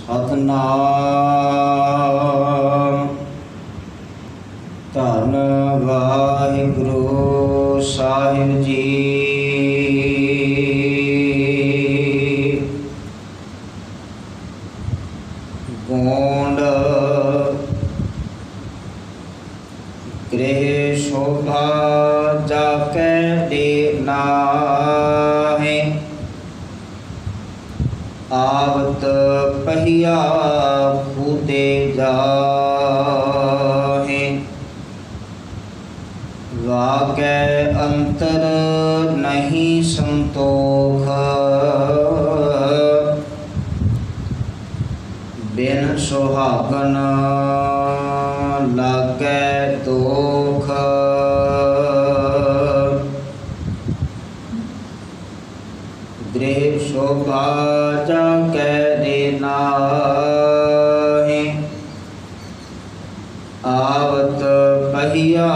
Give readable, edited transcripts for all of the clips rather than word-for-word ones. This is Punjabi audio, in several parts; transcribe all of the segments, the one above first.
ਸਤਨਾਮ ਧੰਨ ਵਾਹਿਗੁਰੂ ਸਾਹਿਬ ਜੀ। ਗੋਂਡ ਗ੍ਰਹਿ ਸ਼ੋਭਾ ਜਾ ਕੈ ਦੇ ਨਾਹਿ, ਆਵਤ पहिया फूते जाहे। वाकै अंतर नहीं संतोख, बिन सुहागन लागै दोख। गृह शोभा जाकै दे नाहि, आवत पहिया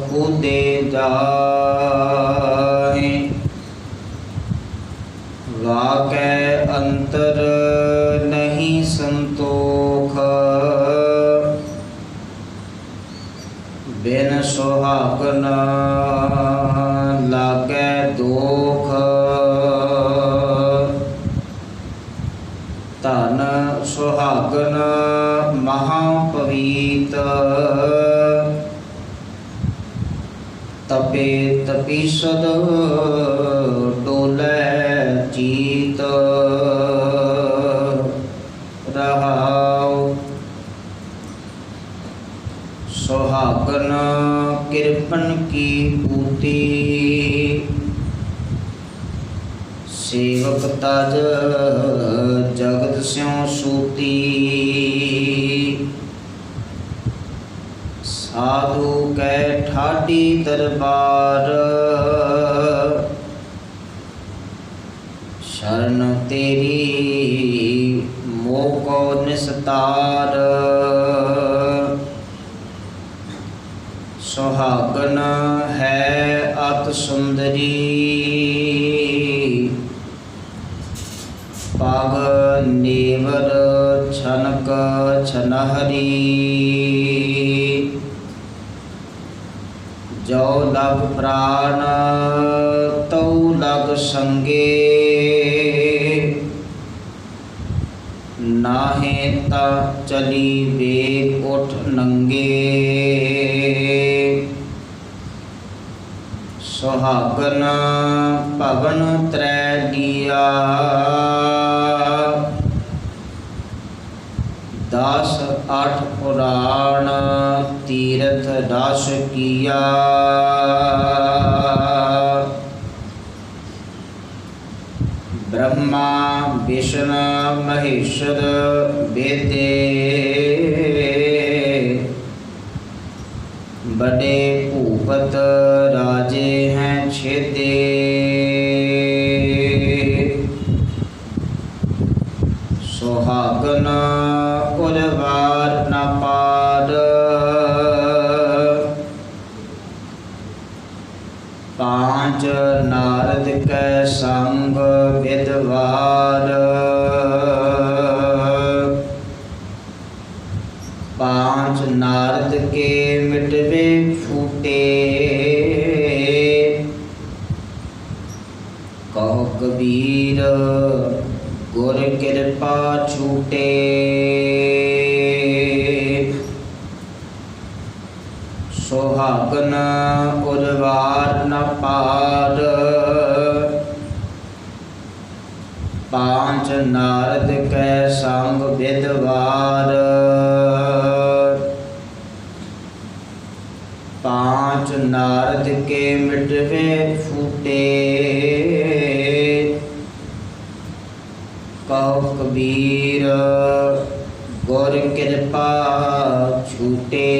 कूदे जाहि। वाकै अंतर नहीं संतोख, बिन सुहागन लागै दोख। ਧਨ ਸੁਹਾਗਨ ਮਹਾਪਵੀਤ, ਤਪੇ ਤਪੀਸਦ ਡੋਲੇ ਚੀਤ। ਰਹਾਉ ਸੁਹਾਗਨ ਕਿਰਪਨ ਕੀ ਪੂਤੀ, सेवक तज जगत स्यों सूती। साधु कै ठाडी दरबार, शरण तेरी मोको निस्तार। सुहागन है अत सुंदरी, पग नेवर छनक छनहरी। जो लग प्राण तौ लग संगे, नाहे ता चली वेग उठ नंगे। सुहागन भवन त्रै लिया, दस आठ पुराण तीर्थ दस किया। ब्रह्मा विष्णु महेश्वर वेदे, बड़े भूपत राजे हैं छेदे। सुहागन उर्वार न पार, पांच नारद कै संग विद्वार। पांच नारद के मिटवे फूटे, कहो कबीर गुर कृपा छूटे। सुहागन उर्वार न पार, पांच नारद कै संग विद्वार। पांच नारद के मिटवे फूटे, कहो कबीर गुर कृपा छूटे।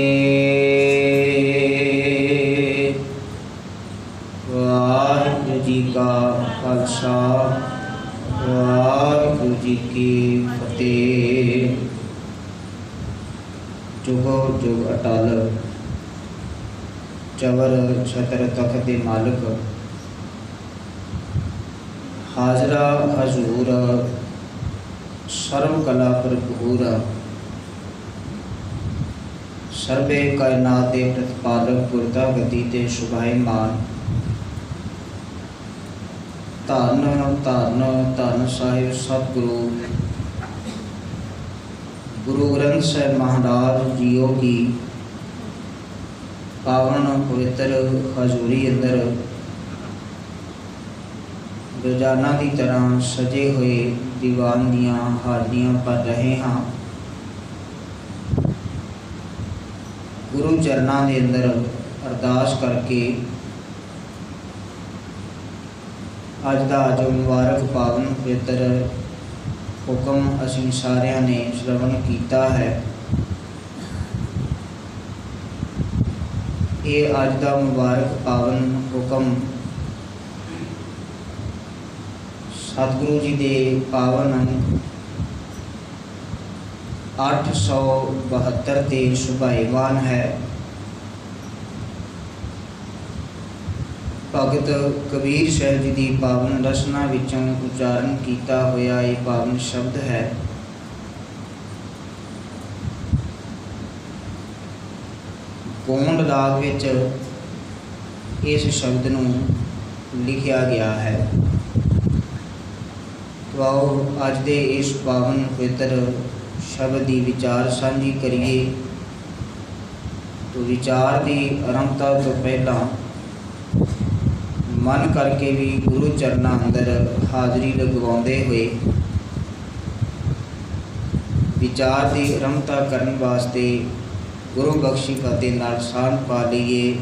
वाहिगुरू जी का खालसा, वाहिगुरू जी की फतेह। जुगो जुग अटल चवर छतर तख्त दे मालिक, हाजरा हजूर सर्व कला भरपूर सर्वे कायनात के प्रतिपालक गुरता गति ते शुभाईमान धन धन धन साहिब सतगुरु गुरु ग्रंथ साहिब महाराज जीओ की पावन पवित्र हजूरी अंदर रोजाना की तरह सजे हुए दीवान दियाँ हाजरियाँ भर रहे हाँ। गुरु चरणों के अंदर अरदास करके अज का जो मुबारक पावन पवित्र हुक्म असीं सारिਆਂ ने श्रवण किया है, ये अज का मुबारक पावन हुक्म सतगुरु जी के पावन अंक 872 ते शुभाईमान है। भगत कबीर साहिब जी की पावन रचना विचों उच्चारण किया होया ये पावन शब्द है। गोंड राग विच इस शब्द नूं लिखिया गया है। तो आओ अज दे इस पावन पवित्र शब्द की विचार साझी करिए। तो विचार की आरंभता तो पहला मन करके भी गुरु चरणों अंदर हाजरी लगवाते हुए विचार की आरंभता करने वास्ते गुरु बख्शी फतेह नाल साथ पा लीए।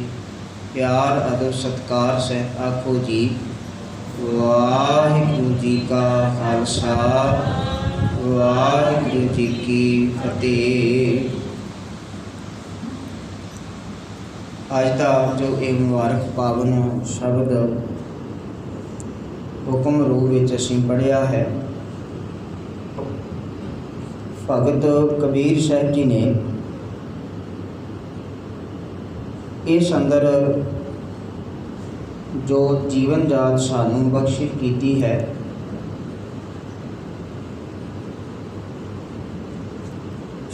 प्यार अदब सत्कार से आखो जी वाहिगुरु जी का खालसा वाहिगुरु जी की फतेह। आज का जो ये मुबारक पावन शब्द हुक्म रूप में असीं पढ़िया है, भगत कबीर साहिब जी ने इस अंदर जो जीवन जात सानू बख्शिश की है,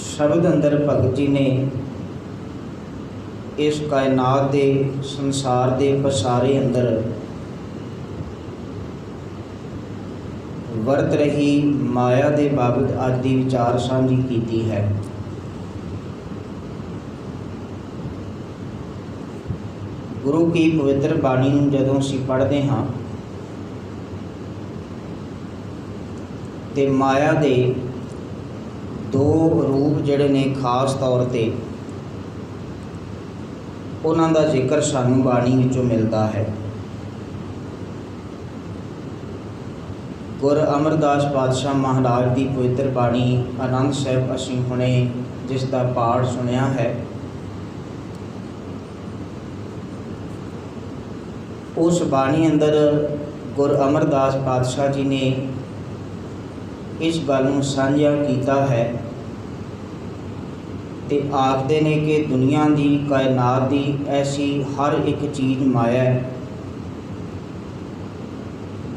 शब्द अंदर भगत जी ने इस कायनात के संसार के पसारे अंदर वरत रही माया के बाबत अज की विचार साझी की है। गुरु की पवित्र बाणी नूं जदों असीं पढ़ते हाँ तो माया के दो रूप जिहड़े ने खास तौर पर उन्हां दा जिक्र सानू बाणी विचों मिलता है। गुर अमरदास पातशाह महाराज की पवित्र बाणी आनंद साहिब असीं हुणे जिसका पाठ सुनिया है, उस बाणी अंदर गुर अमरदास पातशाह जी ने इस गल नूं साझा कीता है ते आखते ने कि दुनिया की कायनात की ऐसी हर एक चीज़ माया है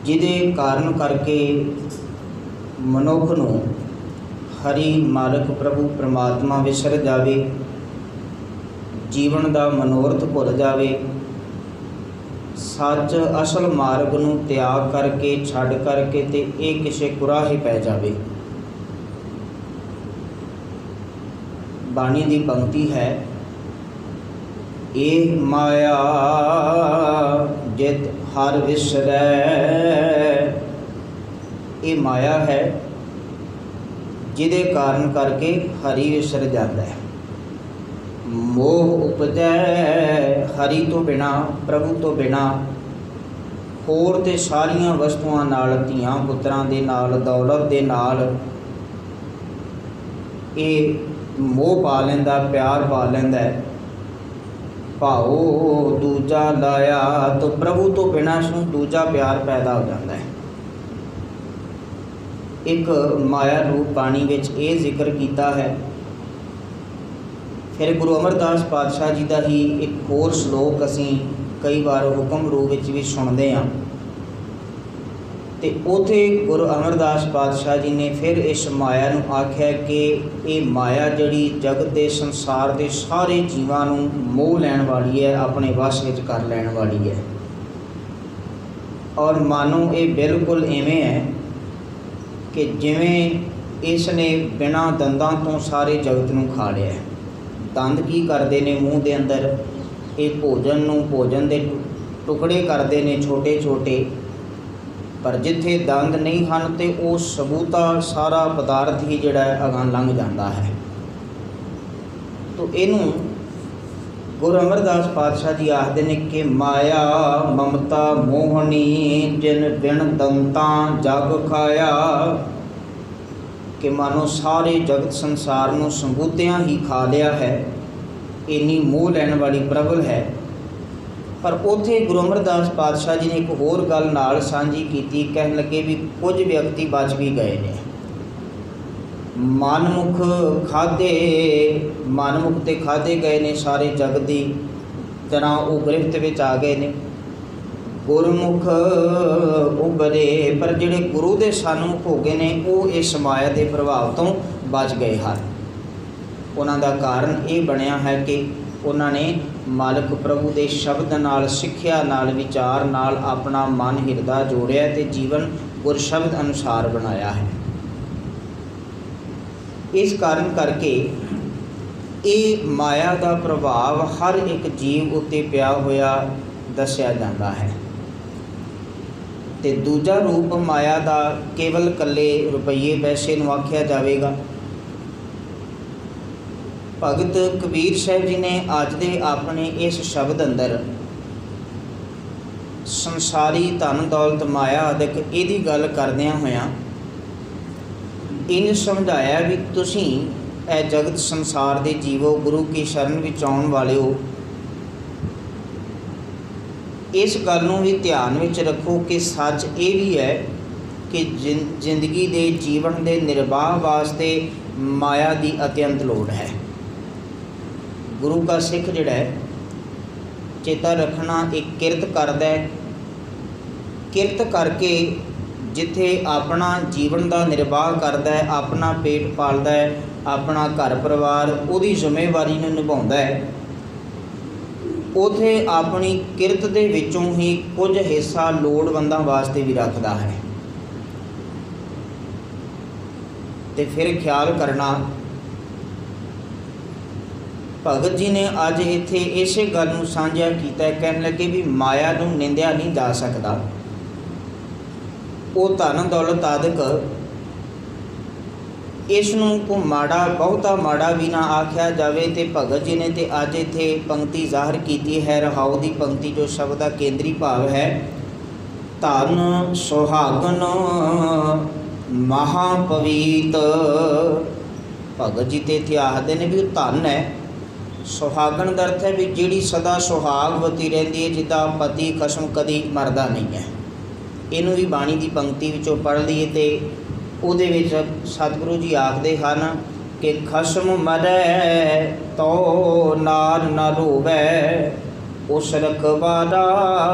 जिहदे कारण करके मनुख नूं हरि मालक प्रभु परमात्मा विसर जावे, जीवन का मनोरथ भुल जावे, सच असल मार्ग नूं त्याग करके छड्ड करके ते एक किसी कुराहे पै जावे। बाणी की पंक्ति है, ए माया जित हर विसरै। ये माया है जिहदे कारण करके हरि विसर जाता है। मोह उपजै हरि तो बिना प्रभु तो बिना होर ते सारियां वस्तुआं नाल धीआं पुत्रां दे नाल दौलत दे नाल ये मोह पा लैंदा, प्यार पा लैंदा है। भाओ दूजा लाया तो प्रभु तो बिना इसनूं दूजा प्यार पैदा हो जाता है। एक माया रूप बाणी विच ये जिक्र किया है। फिर गुरु अमरदास पातशाह जी का ही एक होर श्लोक असीं कई बार हुक्म रूप विच भी सुनते हाँ। ਤੇ ਉਥੇ ਗੁਰੂ ਅਮਰਦਾਸ ਪਾਤਸ਼ਾਹ जी ने फिर इस माया ਨੂੰ ਆਖਿਆ ਕਿ ਇਹ ਮਾਇਆ ਜਿਹੜੀ ਜਗਤ ਦੇ ਸੰਸਾਰ ਦੇ ਸਾਰੇ ਜੀਵਾਂ ਨੂੰ ਮੋਹ ਲੈਣ ਵਾਲੀ ਹੈ, ਆਪਣੇ ਵਸ ਵਿੱਚ ਕਰ ਲੈਣ ਵਾਲੀ ਹੈ। ਔਰ ਮਾਨੋ ਇਹ ਬਿਲਕੁਲ ਇਵੇਂ ਹੈ ਕਿ ਜਿਵੇਂ ਇਸ ਨੇ ਬਿਨਾਂ ਦੰਦਾਂ ਤੋਂ ਸਾਰੇ ਜਗਤ ਨੂੰ ਖਾ ਲਿਆ। ਦੰਦ ਕੀ ਕਰਦੇ ਨੇ ਮੂੰਹ ਦੇ ਅੰਦਰ? ਇਹ ਭੋਜਨ ਨੂੰ ਭੋਜਨ ਦੇ ਟੁਕੜੇ ਕਰਦੇ ਨੇ ਛੋਟੇ ਛੋਟੇ, ਪਰ ਜਿੱਥੇ ਦੰਦ ਨਹੀਂ ਹਨ ਤੇ ਉਹ ਸਬੂਤਾ ਸਾਰਾ ਪਦਾਰਥ ਹੀ ਜਿਹੜਾ ਅਗਾਂਹ ਲੰਘ ਜਾਂਦਾ ਹੈ। ਤੋ ਇਹਨੂੰ ਗੁਰੂ ਅਮਰਦਾਸ ਪਾਤਸ਼ਾਹ ਜੀ ਆਖਦੇ ਨੇ ਕਿ ਮਾਇਆ ਮਮਤਾ ਮੋਹਣੀ ਜਿਨ ਬਿਨ ਦੰਤਾਂ ਜਗ ਖਾਇਆ, ਕਿ ਮਾਨੋ ਸਾਰੇ ਜਗਤ ਸੰਸਾਰ ਨੂੰ ਸਬੂਤਿਆਂ ਹੀ ਖਾ ਲਿਆ ਹੈ, ਇੰਨੀ ਮੋਹ ਲੈਣ ਵਾਲੀ ਪ੍ਰਬਲ ਹੈ। ਪਰ ਉੱਥੇ ਗੁਰੂ ਅਮਰਦਾਸ ਪਾਤਸ਼ਾਹ ਜੀ ਨੇ ਇੱਕ ਹੋਰ ਗੱਲ ਨਾਲ ਸਾਂਝੀ ਕੀਤੀ। ਕਹਿਣ ਲੱਗੇ ਵੀ ਕੁਝ ਵਿਅਕਤੀ ਬਚ ਵੀ ਗਏ ਨੇ, ਮਨਮੁਖ ਤੇ ਖਾਧੇ ਗਏ ਨੇ, ਸਾਰੇ ਜਗਤ ਦੀ ਤਰ੍ਹਾਂ ਉਹ ਗ੍ਰਿਫਤ ਵਿੱਚ ਆ ਗਏ ਨੇ। ਗੁਰਮੁਖ ਉਭਰੇ, ਪਰ ਜਿਹੜੇ ਗੁਰੂ ਦੇ ਸਨਮੁਖ ਹੋ ਗਏ ਨੇ ਉਹ ਇਸ ਮਾਇਆ ਦੇ ਪ੍ਰਭਾਵ ਤੋਂ ਬਚ ਗਏ ਹਨ। ਉਹਨਾਂ ਦਾ ਕਾਰਨ ਇਹ ਬਣਿਆ ਹੈ ਕਿ ਉਹਨਾਂ ਨੇ ਮਾਲਕ ਪ੍ਰਭੂ ਦੇ ਸ਼ਬਦ ਨਾਲ, ਸਿੱਖਿਆ ਨਾਲ, ਵਿਚਾਰ ਨਾਲ ਆਪਣਾ ਮਨ ਹਿਰਦਾ ਜੋੜਿਆ ਤੇ ਜੀਵਨ ਗੁਰ ਸ਼ਬਦ ਅਨੁਸਾਰ ਬਣਾਇਆ ਹੈ। ਇਸ ਕਾਰਨ ਕਰਕੇ ਇਹ ਮਾਇਆ ਦਾ ਪ੍ਰਭਾਵ ਹਰ ਇੱਕ ਜੀਵ ਉੱਤੇ ਪਿਆ ਹੋਇਆ ਦੱਸਿਆ ਜਾਂਦਾ ਹੈ। ਤੇ ਦੂਜਾ ਰੂਪ ਮਾਇਆ ਦਾ ਕੇਵਲ ਇਕੱਲੇ ਰੁਪਈਏ ਪੈਸੇ ਨੂੰ ਆਖਿਆ ਜਾਵੇਗਾ। ਭਗਤ ਕਬੀਰ ਸਾਹਿਬ ਜੀ ਨੇ ਅੱਜ ਦੇ ਆਪਣੇ ਇਸ ਸ਼ਬਦ ਅੰਦਰ ਸੰਸਾਰੀ ਧਨ ਦੌਲਤ ਮਾਇਆ ਆਦਿਕ ਇਹਦੀ ਗੱਲ ਕਰਦਿਆਂ ਹੋਇਆਂ ਇੰਝ ਸਮਝਾਇਆ ਵੀ ਤੁਸੀਂ ਇਹ ਜਗਤ ਸੰਸਾਰ ਦੇ ਜੀਵੋ, ਗੁਰੂ ਕੀ ਸ਼ਰਨ ਵਿੱਚ ਆਉਣ ਵਾਲਿਓ, ਇਸ ਗੱਲ ਨੂੰ ਵੀ ਧਿਆਨ ਵਿੱਚ ਰੱਖੋ ਕਿ ਸੱਚ ਇਹ ਵੀ ਹੈ ਕਿ ਜ਼ਿੰਦਗੀ ਦੇ ਜੀਵਨ ਦੇ ਨਿਰਵਾਹ ਵਾਸਤੇ ਮਾਇਆ ਦੀ ਅਤਿਅੰਤ ਲੋੜ ਹੈ। ਗੁਰੂ ਦਾ ਸਿੱਖ ਜਿਹੜਾ ਹੈ ਚੇਤਾ ਰੱਖਣਾ, ਇੱਕ ਕਿਰਤ ਕਰਦਾ ਹੈ। ਕਿਰਤ ਕਰਕੇ ਜਿੱਥੇ ਆਪਣਾ ਜੀਵਨ ਦਾ ਨਿਰਵਾਹ ਕਰਦਾ ਹੈ, ਆਪਣਾ ਪੇਟ ਪਾਲਦਾ ਹੈ, ਆਪਣਾ ਘਰ ਪਰਿਵਾਰ, ਉਹਦੀ ਜ਼ਿੰਮੇਵਾਰੀ ਨੂੰ ਨਿਭਾਉਂਦਾ ਹੈ, ਉਥੇ ਆਪਣੀ ਕਿਰਤ ਦੇ ਵਿੱਚੋਂ ਹੀ ਕੁਝ ਹਿੱਸਾ ਲੋੜਵੰਦਾਂ ਵਾਸਤੇ ਵੀ ਰੱਖਦਾ ਹੈ। ਤੇ ਫਿਰ ਖਿਆਲ ਕਰਨਾ, ਭਗਤ ਜੀ ਨੇ ਅੱਜ ਇੱਥੇ ਇਸੇ ਗੱਲ ਨੂੰ ਸਾਂਝਾ ਕੀਤਾ। ਕਹਿਣ ਲੱਗੇ ਵੀ ਮਾਇਆ ਨੂੰ ਨਿੰਦਿਆ ਨਹੀਂ ਜਾ ਸਕਦਾ, ਉਹ ਧਨ ਦੌਲਤ ਆਦਿਕ ਇਸ ਨੂੰ ਕੋ ਮਾੜਾ, ਬਹੁਤਾ ਮਾੜਾ ਵੀ ਨਾ ਆਖਿਆ ਜਾਵੇ। ਤੇ ਭਗਤ ਜੀ ਨੇ ਤੇ ਅੱਜ ਇੱਥੇ ਪੰਕਤੀ ਜ਼ਾਹਰ ਕੀਤੀ ਹੈ, ਰਹਾਉ ਦੀ ਪੰਕਤੀ, ਜੋ ਸ਼ਬਦ ਦਾ ਕੇਂਦਰੀ ਭਾਵ ਹੈ, ਧਨ ਸੁਹਾਗਨ ਮਹਾਪਵੀਤ। ਭਗਤ ਜੀ ਤੇ ਇੱਥੇ ਆਖਦੇ ਨੇ ਵੀ ਉਹ ਧਨ ਹੈ। ਸੁਹਾਗਣ ਦਾ ਅਰਥ ਹੈ ਵੀ ਜਿਹੜੀ ਸਦਾ ਸੁਹਾਗਵਤੀ ਰਹਿੰਦੀ ਹੈ, ਜਿੱਦਾਂ ਪਤੀ ਖਸਮ ਕਦੀ ਮਰਦਾ ਨਹੀਂ ਹੈ। ਇਹਨੂੰ ਵੀ ਬਾਣੀ ਦੀ ਪੰਕਤੀ ਵਿੱਚੋਂ ਪੜ੍ਹ ਲਈਏ ਤੇ ਉਹਦੇ ਵਿੱਚ ਸਤਿਗੁਰੂ ਜੀ ਆਖਦੇ ਹਨ ਕਿ ਖਸਮ ਮਰੈ ਤੋ ਨਾਰ ਨ ਰੋਵੈ, ਉਸ ਰਖਵਾਰਾ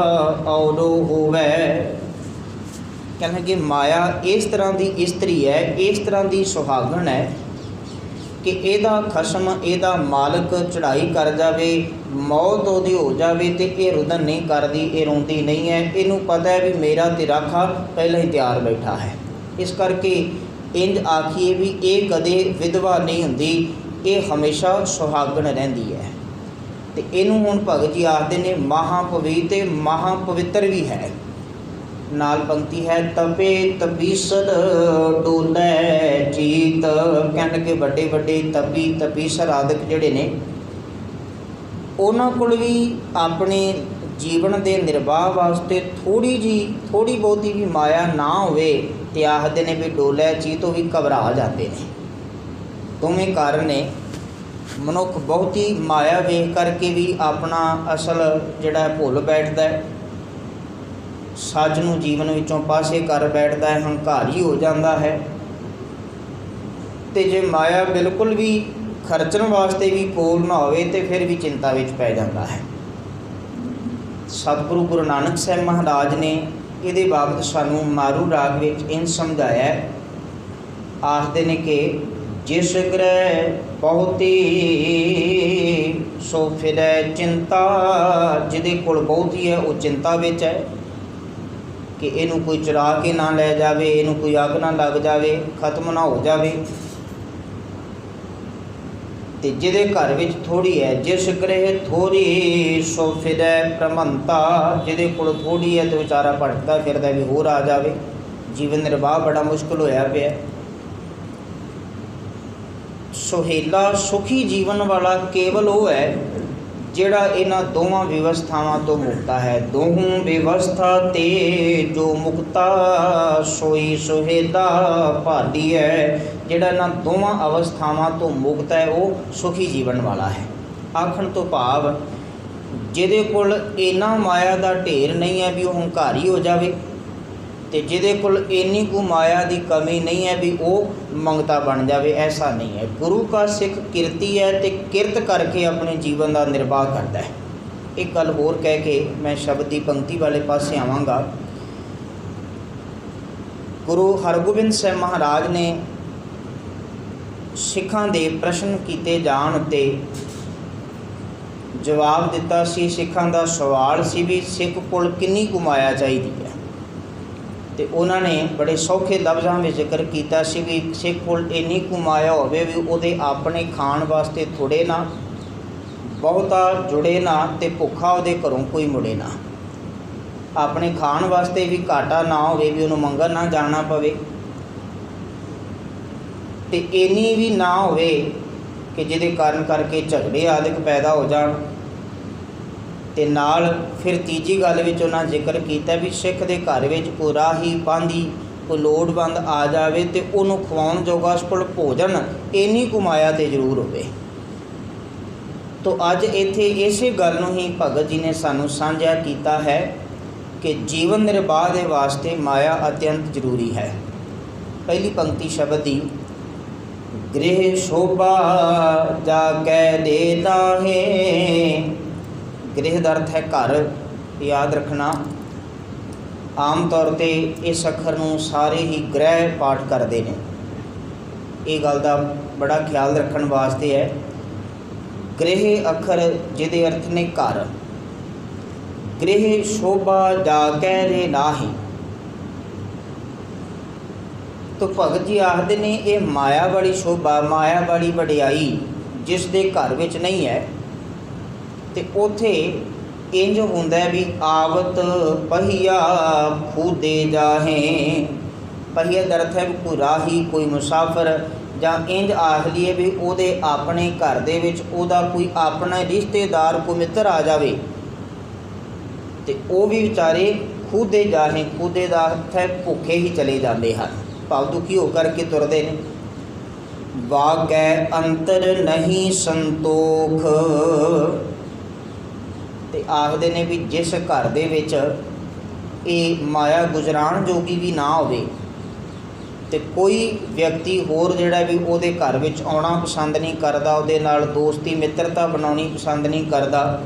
ਔਰੋ ਹੋਵੈ। ਕਹਿੰਦੇ ਕਿ ਮਾਇਆ ਇਸ ਤਰ੍ਹਾਂ ਦੀ ਇਸਤਰੀ ਹੈ, ਇਸ ਤਰ੍ਹਾਂ ਦੀ ਸੁਹਾਗਣ ਹੈ ਕਿ ਇਹਦਾ ਖਸਮ, ਇਹਦਾ ਮਾਲਕ ਚੜ੍ਹਾਈ ਕਰ ਜਾਵੇ, ਮੌਤ ਉਹਦੀ ਹੋ ਜਾਵੇ ਤੇ ਇਹ ਰੁਦਨ ਨਹੀਂ ਕਰਦੀ, ਇਹ ਰੋਂਦੀ ਨਹੀਂ ਹੈ। ਇਹਨੂੰ ਪਤਾ ਹੈ ਵੀ ਮੇਰਾ ਤੇ ਰਾਖਾ ਪਹਿਲਾਂ ਹੀ ਤਿਆਰ ਬੈਠਾ ਹੈ। ਇਸ ਕਰਕੇ ਇੰਝ ਆਖੀਏ ਵੀ ਇਹ ਕਦੇ ਵਿਧਵਾ ਨਹੀਂ ਹੁੰਦੀ, ਇਹ ਹਮੇਸ਼ਾ ਸੁਹਾਗਣ ਰਹਿੰਦੀ ਹੈ। ਤੇ ਇਹਨੂੰ ਹੁਣ ਭਗਤ ਜੀ ਆਖਦੇ ਨੇ ਮਹਾਪਵੀਤ ਤੇ ਮਹਾਪਵਿੱਤਰ ਵੀ ਹੈ। ਨਾਲ ਪੰਕਤੀ ਹੈ, ਤਪੇ ਤਪੀਸਰ ਡੋਲੇ ਚੀਤ। ਕਹਿਣ ਲੱਗੇ ਵੱਡੇ ਵੱਡੇ ਤਪੀ ਤਪੀਸਰ ਆਦਿਕ ਜਿਹੜੇ ਨੇ, ਉਹਨਾਂ ਕੋਲ ਵੀ ਆਪਣੇ ਜੀਵਨ ਦੇ ਨਿਰਵਾਹ ਵਾਸਤੇ ਥੋੜ੍ਹੀ ਬਹੁਤੀ ਵੀ ਮਾਇਆ ਨਾ ਹੋਵੇ ਤੇ ਆਖਦੇ ਨੇ ਵੀ ਡੋਲੇ ਚੀਤ, ਉਹ ਵੀ ਘਬਰਾ ਜਾਂਦੇ ਨੇ। ਦੋਵੇਂ ਕਾਰਨ ਨੇ। ਮਨੁੱਖ ਬਹੁਤੀ ਮਾਇਆ ਵੇਖ ਕਰਕੇ ਵੀ ਆਪਣਾ ਅਸਲ ਜਿਹੜਾ ਭੁੱਲ ਬੈਠਦਾ ਹੈ, ਸੱਚ ਨੂੰ ਜੀਵਨ ਵਿੱਚੋਂ ਪਾਸੇ ਕਰ ਬੈਠਦਾ ਹੈ, ਹੰਕਾਰੀ ਹੋ ਜਾਂਦਾ ਹੈ। ਤੇ ਜੇ ਮਾਇਆ ਬਿਲਕੁਲ ਵੀ ਖਰਚਣ ਵਾਸਤੇ ਵੀ ਕੋਲ ਨਾ ਹੋਵੇ ਤੇ ਫਿਰ ਵੀ ਚਿੰਤਾ ਵਿੱਚ ਪੈ ਜਾਂਦਾ ਹੈ। ਸਤਿਗੁਰੂ ਗੁਰੂ ਨਾਨਕ ਸਾਹਿਬ ਮਹਾਰਾਜ ਨੇ ਇਹਦੇ ਬਾਬਤ ਸਾਨੂੰ ਮਾਰੂ ਰਾਗ ਵਿੱਚ ਇੰਝ ਸਮਝਾਇਆ ਹੈ। ਆਖਦੇ ਨੇ ਕਿ ਜਿਸ ਗ੍ਰਹਿ ਬਹੁਤੀ ਸੋ ਫਿਰੈ ਚਿੰਤਾ, ਜਿਹਦੇ ਕੋਲ ਬਹੁਤੀ ਹੈ ਉਹ ਚਿੰਤਾ ਵਿੱਚ ਹੈ ਕਿ ਇਹਨੂੰ ਕੋਈ ਚੁਰਾ ਕੇ ਨਾ ਲੈ ਜਾਵੇ, ਇਹਨੂੰ ਕੋਈ ਅੱਗ ਨਾ ਲੱਗ ਜਾਵੇ, ਖਤਮ ਨਾ ਹੋ ਜਾਵੇ। ਤੇ ਜਿਹਦੇ ਘਰ ਵਿੱਚ ਥੋੜ੍ਹੀ ਹੈ, ਜਿਸ ਗ੍ਰਹਿ ਥੋੜ੍ਹੀ ਸੋ ਫਿਰੈ ਭ੍ਰਮੰਤਾ, ਜਿਹਦੇ ਕੋਲ ਥੋੜ੍ਹੀ ਹੈ ਤੇ ਵਿਚਾਰਾ ਭਟਕਦਾ ਫਿਰਦਾ ਵੀ ਹੋਰ ਆ ਜਾਵੇ। ਜੀਵਨ ਨਿਰਵਾਹ ਬੜਾ ਮੁਸ਼ਕਿਲ ਹੋਇਆ ਪਿਆ। ਸੁਹੇਲਾ ਸੁਖੀ ਜੀਵਨ ਵਾਲਾ ਕੇਵਲ ਉਹ ਹੈ ਜਿਹੜਾ ਇਹਨਾਂ ਦੋਵਾਂ ਵਿਵਸਥਾਵਾਂ ਤੋਂ ਮੁਕਤਾ ਹੈ। ਦੋਹੂੰ ਵਿਵਸਥਾ ਤੇ ਜੋ ਮੁਕਤਾ, ਸੋਈ ਸੁਹੇਲਾ ਭਾਲੀ ਹੈ। ਜਿਹੜਾ ਇਹਨਾਂ ਦੋਵਾਂ ਅਵਸਥਾਵਾਂ ਤੋਂ ਮੁਕਤ ਹੈ ਉਹ ਸੁਖੀ ਜੀਵਨ ਵਾਲਾ ਹੈ। ਆਖਣ ਤੋਂ ਭਾਵ ਜਿਹਦੇ ਕੋਲ ਇੰਨਾ ਮਾਇਆ ਦਾ ਢੇਰ ਨਹੀਂ ਹੈ ਵੀ ਉਹ ਹੰਕਾਰੀ ਹੋ ਜਾਵੇ, ਤੇ ਜਿਹਦੇ ਕੋਲ ਇੰਨੀ ਕੁ ਮਾਇਆ ਦੀ ਕਮੀ ਨਹੀਂ ਹੈ ਵੀ ਉਹ ਮੰਗਤਾ ਬਣ ਜਾਵੇ, ਐਸਾ ਨਹੀਂ ਹੈ। ਗੁਰੂ ਕਾ ਸਿੱਖ ਕਿਰਤੀ ਹੈ ਤੇ ਕਿਰਤ ਕਰਕੇ ਆਪਣੇ ਜੀਵਨ ਦਾ ਨਿਰਵਾਹ ਕਰਦਾ ਹੈ। ਇੱਕ ਗੱਲ ਹੋਰ ਕਹਿ ਕੇ ਮੈਂ ਸ਼ਬਦ ਦੀ ਪੰਕਤੀ ਵਾਲੇ ਪਾਸੇ ਆਵਾਂਗਾ। ਗੁਰੂ ਹਰਗੋਬਿੰਦ ਸਾਹਿਬ ਮਹਾਰਾਜ ਨੇ ਸਿੱਖਾਂ ਦੇ ਪ੍ਰਸ਼ਨ ਕੀਤੇ ਜਾਣ ਉੱਤੇ ਜਵਾਬ ਦਿੱਤਾ ਸੀ। ਸਿੱਖਾਂ ਦਾ ਸਵਾਲ ਸੀ ਵੀ ਸਿੱਖ ਕੋਲ ਕਿੰਨੀ ਕੁ ਮਾਇਆ ਚਾਹੀਦੀ ਹੈ, ਤੇ ਉਹਨਾਂ ਨੇ ਬੜੇ ਸੌਖੇ ਲਫ਼ਜ਼ਾਂ ਵਿੱਚ ਜ਼ਿਕਰ ਕੀਤਾ ਸੀ ਵੀ ਸਿੱਖ ਕੋਲ ਇੰਨੀ ਕੁ ਮਾਇਆ ਹੋਵੇ ਵੀ ਉਹਦੇ ਆਪਣੇ ਖਾਣ ਵਾਸਤੇ ਥੋੜ੍ਹੇ ਨਾ, ਬਹੁਤਾ ਜੁੜੇ ਨਾ, ਤੇ ਭੁੱਖਾ ਉਹਦੇ ਘਰੋਂ ਕੋਈ ਮੁੜੇ ਨਾ। ਆਪਣੇ ਖਾਣ ਵਾਸਤੇ ਵੀ ਘਾਟਾ ਨਾ ਹੋਵੇ ਵੀ ਉਹਨੂੰ ਮੰਗਣ ਨਾ ਜਾਣਾ ਪਵੇ, ਤੇ ਇੰਨੀ ਵੀ ਨਾ ਹੋਵੇ ਕਿ ਜਿਹਦੇ ਕਾਰਨ ਕਰਕੇ ਝਗੜੇ ਆਦਿਕ ਪੈਦਾ ਹੋ ਜਾਣ। ਤੇ ਨਾਲ ਫਿਰ ਤੀਜੀ ਗੱਲ ਵਿੱਚ ਉਹਨਾਂ ਜ਼ਿਕਰ ਕੀਤਾ ਵੀ ਸਿੱਖ ਦੇ ਘਰ ਵਿੱਚ ਕੋਈ ਰਾਹੀ ਪਾਂਧੀ ਕੋਈ ਲੋੜਵੰਦ ਆ ਜਾਵੇ ਤੇ ਉਹਨੂੰ ਖਵਾਉਣ ਜੋਗਾ ਉਸ ਕੋਲ ਭੋਜਨ ਇੰਨੀ ਕੁ ਮਾਇਆ ਤੇ ਜ਼ਰੂਰ ਹੋਵੇ। ਤੋ ਅੱਜ ਇੱਥੇ ਇਸੇ ਗੱਲ ਨੂੰ ਹੀ ਭਗਤ ਜੀ ਨੇ ਸਾਨੂੰ ਸਾਂਝਾ ਕੀਤਾ ਹੈ ਕਿ ਜੀਵਨ ਨਿਰਵਾਹ ਦੇ ਵਾਸਤੇ ਮਾਇਆ ਅਤਿਅੰਤ ਜ਼ਰੂਰੀ ਹੈ। ਪਹਿਲੀ ਪੰਕਤੀ ਸ਼ਬਦ ਦੀ ਗ੍ਰਹਿ ਸ਼ੋਭਾ ਜਾ ਕੈ ਦੇ ਨਾਹੇ। ਗ੍ਰਹਿ ਦਾ ਅਰਥ ਹੈ ਘਰ। ਯਾਦ ਰੱਖਣਾ, ਆਮ ਤੌਰ 'ਤੇ ਇਸ ਅੱਖਰ ਨੂੰ ਸਾਰੇ ਹੀ ਗ੍ਰਹਿ ਪਾਠ ਕਰਦੇ ਨੇ। ਇਹ ਗੱਲ ਦਾ ਬੜਾ ਖਿਆਲ ਰੱਖਣ ਵਾਸਤੇ ਹੈ। ਗ੍ਰਹਿ ਅੱਖਰ ਜਿਹਦੇ ਅਰਥ ਨੇ ਘਰ। ਗ੍ਰਹਿ ਸ਼ੋਭਾ ਜਾ ਕੈ ਰੇ ਨਾਹੀ। ਤੋ ਭਗਤ ਜੀ ਆਖਦੇ ਨੇ ਇਹ ਮਾਇਆ ਵਾਲੀ ਸ਼ੋਭਾ, ਮਾਇਆ ਵਾਲੀ ਵਡਿਆਈ ਜਿਸ ਦੇ ਘਰ ਵਿੱਚ ਨਹੀਂ ਹੈ, ਤੇ ਉੱਥੇ ਇੰਜ ਹੁੰਦਾ ਵੀ ਆਵਤ ਪਹੀਆ ਖੂਦੇ ਜਾਹੇ। ਪਹੀਆ ਦਾ ਅਰਥ ਹੈ ਕੋਈ ਰਾਹੀ, ਕੋਈ ਮੁਸਾਫਰ, ਜਾਂ ਇੰਜ ਆਖ ਲਈਏ ਵੀ ਉਹਦੇ ਆਪਣੇ ਘਰ ਦੇ ਵਿੱਚ ਉਹਦਾ ਕੋਈ ਆਪਣਾ ਰਿਸ਼ਤੇਦਾਰ ਕੋਈ ਮਿੱਤਰ ਆ ਜਾਵੇ ਤੇ ਉਹ ਵੀ ਵਿਚਾਰੇ ਖੂਦੇ ਜਾਹੇ। ਖੂਦੇ ਦਾ ਅਰਥ ਹੈ ਭੁੱਖੇ ਹੀ ਚਲੇ ਜਾਂਦੇ ਹਨ, ਭਾਵ ਦੁਖੀ ਹੋ ਕਰਕੇ ਤੁਰਦੇ ਨੇ। ਵਾਗੈ ਅੰਤਰ ਨਹੀਂ ਸੰਤੋਖ। ਤੇ ਆਖਦੇ ਨੇ ਵੀ ਜਿਸ ਘਰ ਦੇ ਵਿੱਚ ਇਹ ਮਾਇਆ ਗੁਜ਼ਰਾਣ ਜੋਗੀ ਵੀ ਨਾ ਹੋਵੇ, ਤੇ ਕੋਈ ਵਿਅਕਤੀ ਹੋਰ ਜਿਹੜਾ ਵੀ ਉਹਦੇ ਘਰ ਵਿੱਚ ਆਉਣਾ ਪਸੰਦ ਨਹੀਂ ਕਰਦਾ, ਉਹਦੇ ਨਾਲ ਦੋਸਤੀ ਮਿੱਤਰਤਾ ਬਣਾਉਣੀ ਪਸੰਦ ਨਹੀਂ ਕਰਦਾ,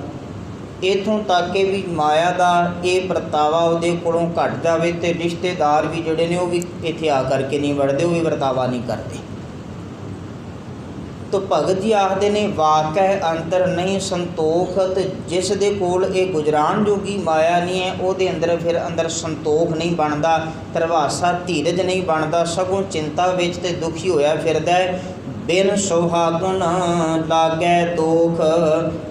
ਇੱਥੋਂ ਤੱਕ ਕਿ ਵੀ ਮਾਇਆ ਦਾ ਇਹ ਵਰਤਾਵਾ ਉਹਦੇ ਕੋਲੋਂ ਘਟ ਜਾਵੇ, ਤੇ ਰਿਸ਼ਤੇਦਾਰ ਵੀ ਜਿਹੜੇ ਨੇ ਉਹ ਵੀ ਇੱਥੇ ਆ ਕਰਕੇ ਨਹੀਂ ਵੜਦੇ, ਉਹ ਵੀ ਵਰਤਾਵਾ ਨਹੀਂ ਕਰਦੇ। ਤੋ ਭਗਤ ਜੀ ਆਖਦੇ ਨੇ ਵਾਕੈ ਅੰਤਰ ਨਹੀਂ ਸੰਤੋਖ। ਤੇ ਜਿਸ ਦੇ ਕੋਲ ਇਹ ਗੁਜਰਾਨ ਜੋਗੀ ਮਾਇਆ ਨਹੀਂ ਹੈ, ਉਹਦੇ ਅੰਦਰ ਫਿਰ ਅੰਦਰ ਸੰਤੋਖ ਨਹੀਂ ਬਣਦਾ, ਧਰਵਾਸਾ ਧੀਰਜ ਨਹੀਂ ਬਣਦਾ, ਸਗੋਂ ਚਿੰਤਾ ਵਿੱਚ ਤੇ ਦੁਖੀ ਹੋਇਆ ਫਿਰਦਾ। ਬਿਨ ਸੁਹਾਗਣ ਲਾਗੈ ਦੋਖ।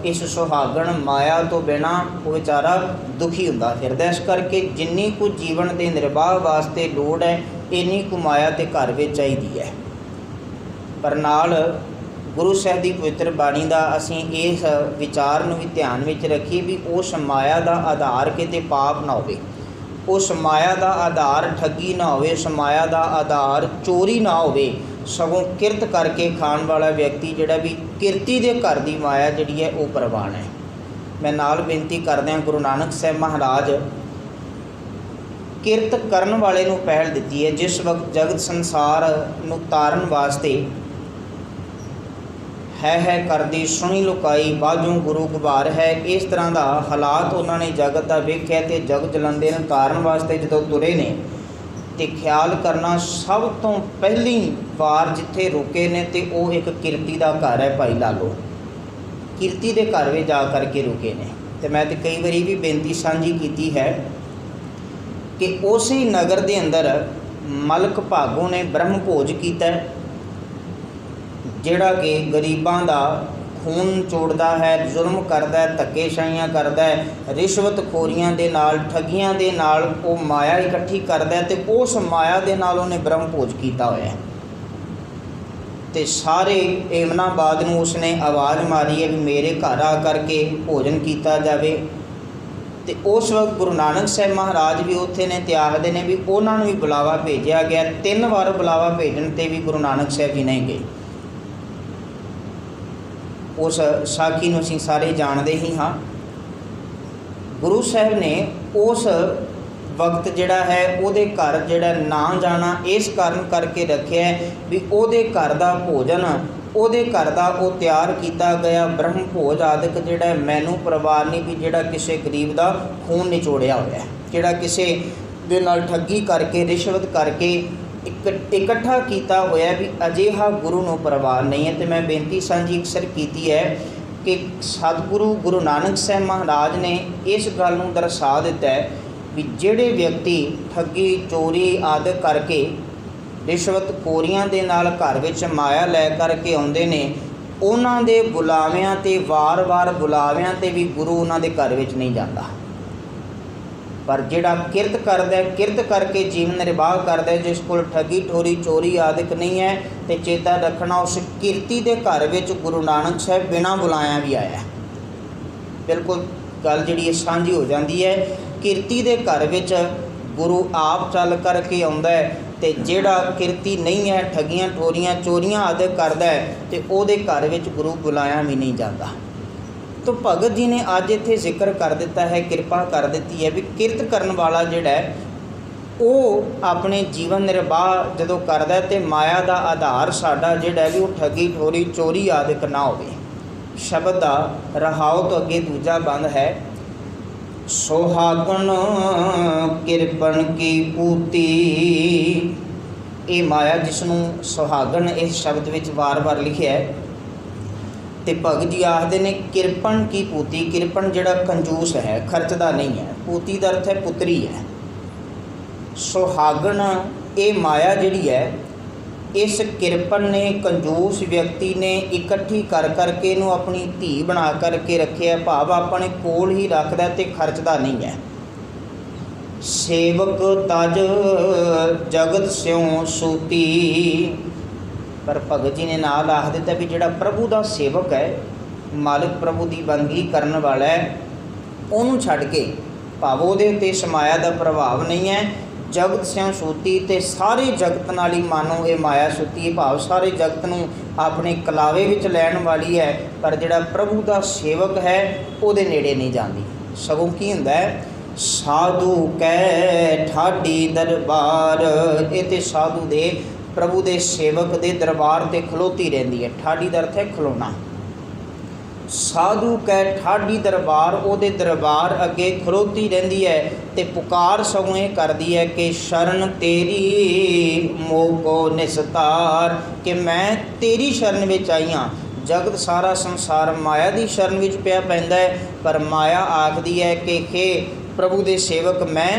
ਇਸ ਸੁਹਾਗਣ ਮਾਇਆ ਤੋਂ ਬਿਨਾਂ ਉਹ ਵਿਚਾਰਾ ਦੁਖੀ ਹੁੰਦਾ ਫਿਰਦਾ। ਇਸ ਕਰਕੇ ਜਿੰਨੀ ਕੁ ਜੀਵਨ ਦੇ ਨਿਰਵਾਹ ਵਾਸਤੇ ਲੋੜ ਹੈ, ਇੰਨੀ ਕੁ ਮਾਇਆ ਤੇ ਘਰ ਵਿੱਚ ਚਾਹੀਦੀ ਹੈ। ਪਰ ਨਾਲ ਗੁਰੂ ਸਾਹਿਬ ਦੀ ਪਵਿੱਤਰ ਬਾਣੀ ਦਾ ਅਸੀਂ ਇਸ ਵਿਚਾਰ ਨੂੰ ਵੀ ਧਿਆਨ ਵਿੱਚ ਰੱਖੀਏ ਵੀ ਉਸ ਮਾਇਆ ਦਾ ਆਧਾਰ ਕਿਤੇ ਪਾਪ ਨਾ ਹੋਵੇ, ਉਸ ਮਾਇਆ ਦਾ ਆਧਾਰ ਠੱਗੀ ਨਾ ਹੋਵੇ, ਉਸ ਮਾਇਆ ਦਾ ਆਧਾਰ ਚੋਰੀ ਨਾ ਹੋਵੇ, ਸਗੋਂ ਕਿਰਤ ਕਰਕੇ ਖਾਣ ਵਾਲਾ ਵਿਅਕਤੀ ਜਿਹੜਾ ਵੀ ਕਿਰਤੀ ਦੇ ਘਰ ਦੀ ਮਾਇਆ ਜਿਹੜੀ ਹੈ ਉਹ ਪ੍ਰਵਾਨ ਹੈ। ਮੈਂ ਨਾਲ ਬੇਨਤੀ ਕਰਦਿਆਂ ਗੁਰੂ ਨਾਨਕ ਸਾਹਿਬ ਮਹਾਰਾਜ ਕਿਰਤ ਕਰਨ ਵਾਲੇ ਨੂੰ ਪਹਿਲ ਦਿੱਤੀ ਹੈ। ਜਿਸ ਵਕਤ ਜਗਤ ਸੰਸਾਰ ਨੂੰ ਤਾਰਨ ਵਾਸਤੇ है करदी सुनी लुकाई बाजों गुरु गुबार है। इस तरह का हालात उन्होंने जगत का वेख्या तो जग जलंदे ने तारन वास्ते जो तुरे ने तो ख्याल करना सब तो पहली बार जिथे रुके ने तो वो एक किरती का घर है भाई लालो, किरती के घर में जा करके रुके ने। तो मैं तो कई बारी भी बेनती साझी की है कि उस ही नगर के अंदर मलक भागों ने ब्रह्म भोज किया, जिहड़ा कि गरीबां दा खून चोड़दा है, जुल्म करदा है, धक्केशाहियां करदा है, रिश्वतखोरियां दे नाल ठगियां दे नाल वो माया इकट्ठी करदा है, तो उस माया दे नाल उन्हें ब्रह्म भोज किया होया है। तो सारे एमनाबाद नूं उसने आवाज़ मारी है भी मेरे घर आ करके भोजन किया जाए। तो उस वक्त गुरु नानक साहब महाराज भी उत्थे ने, ते आखदे ने भी उन्होंने भी बुलावा भेजा गया। 3 बार बुलावा भेजण ते भी गुरु नानक साहब जी नहीं गए। उस साखी नूं असीं सारे जानते ही हाँ। गुरु साहब ने उस वक्त जिहड़ा है उहदे घर जिहड़ा ना जाना इस कारण करके रखिया है भी उहदे घर दा भोजन उहदे घर दा वो तैयार किया गया ब्रह्म भोज आदि जिहड़ा मैनू परवार नहीं भी जिहड़ा किसी गरीब दा खून निचोड़िया होया है, जिहड़ा किसी दे नाल ठगी करके रिश्वत करके इकट्ठा किया होया भी अजिहा गुरु नूं परवार नहीं है। तो मैं बेनती साझी अक्सर की है कि सतगुरु गुरु नानक साहब महाराज ने इस गल नूं दर्शा दिता है भी जिहड़े व्यक्ति ठगी चोरी आदि करके रिश्वतखोरियां दे नाल घर विच माया लै करके आउंदे ने, उन्हां दे बुलावियां ते वार-वार बुलावियां ते भी गुरु उन्हां दे घर विच नहीं जाता। पर जिहड़ा किरत करदा है, किरत करके जीवन निर्वाह करदा है, जिस कोल ठगी ठोरी चोरी आदिक नहीं है, तो चेता रखना उस किरती के घर विच गुरु नानक साहब बिना बुलाया भी आया। बिल्कुल गल जिहड़ी साझी हो जाती है। किरती के घर विच गुरु आप चल करके आउंदा है, तो जिहड़ा किरती नहीं है ठगियां ठोरियां चोरियां आदि करदा है तो उहदे घर विच गुरु बुलाया भी नहीं जाता। तो भगत जी ने अज इत्थे जिक्र कर दिता है, किरपा कर दी है भी किरत करन वाला जिहड़ा है वो अपने जीवन निर्वाह जदों करदा ते माया का आधार साडा जिहड़ा भी वो ठगी ठोरी चोरी आदिक ना होवे। शब्द का रहाओ तो अगे दूजा बंद है, सुहागन किरपन की पूती। ये माया जिसनों सुहागन इस शब्द विच वार वार लिखिया है। तो भगत जी आखते ने किरपन की पूती, किरपन जिहड़ा कंजूस है खर्चदा नहीं है, पूती का अर्थ है पुत्री है। सुहागन ये माया जिहड़ी है इस किरपन ने कंजूस व्यक्ति ने इकट्ठी कर करके इनू अपनी धी बना करके रखे, भाव अपने कोल ही रखदा ते खर्चदा नहीं है। सेवक तज जगत स्यों सूती, पर भगत जी ने नाल आख दिता भी जिहड़ा प्रभु का सेवक है, मालिक प्रभु की बंदगी करने वाला है, उन्होंने छड्ड के भाव उहदे उत्ते इस माया का प्रभाव नहीं है। जगत स्यों सूती, ते सारे जगत नाल ही मानो ये माया सुती है, भाव सारे जगत नूं अपने कलावे विच लैण वाली है, पर जिहड़ा प्रभु का सेवक है उहदे नेड़े नहीं जाती। सगों की हुंदा है साधु कै ठाडी दरबार, ये तो साधु दे प्रभु दे सेवक दे दरबार ते खलोती रहिंदी है। ठाडी दा अर्थ है खलोना। साधु कै ठाडी दरबार, उहदे दरबार अगे खलोती रहिंदी है ते पुकार सगों ये करदी है कि शरण तेरी मोको निस्तार, कि मैं तेरी शरण विच आई हाँ। जगत सारा संसार माया की शरण विच पिया पैंदा है, पर माया आखदी है कि हे प्रभु दे सेवक मैं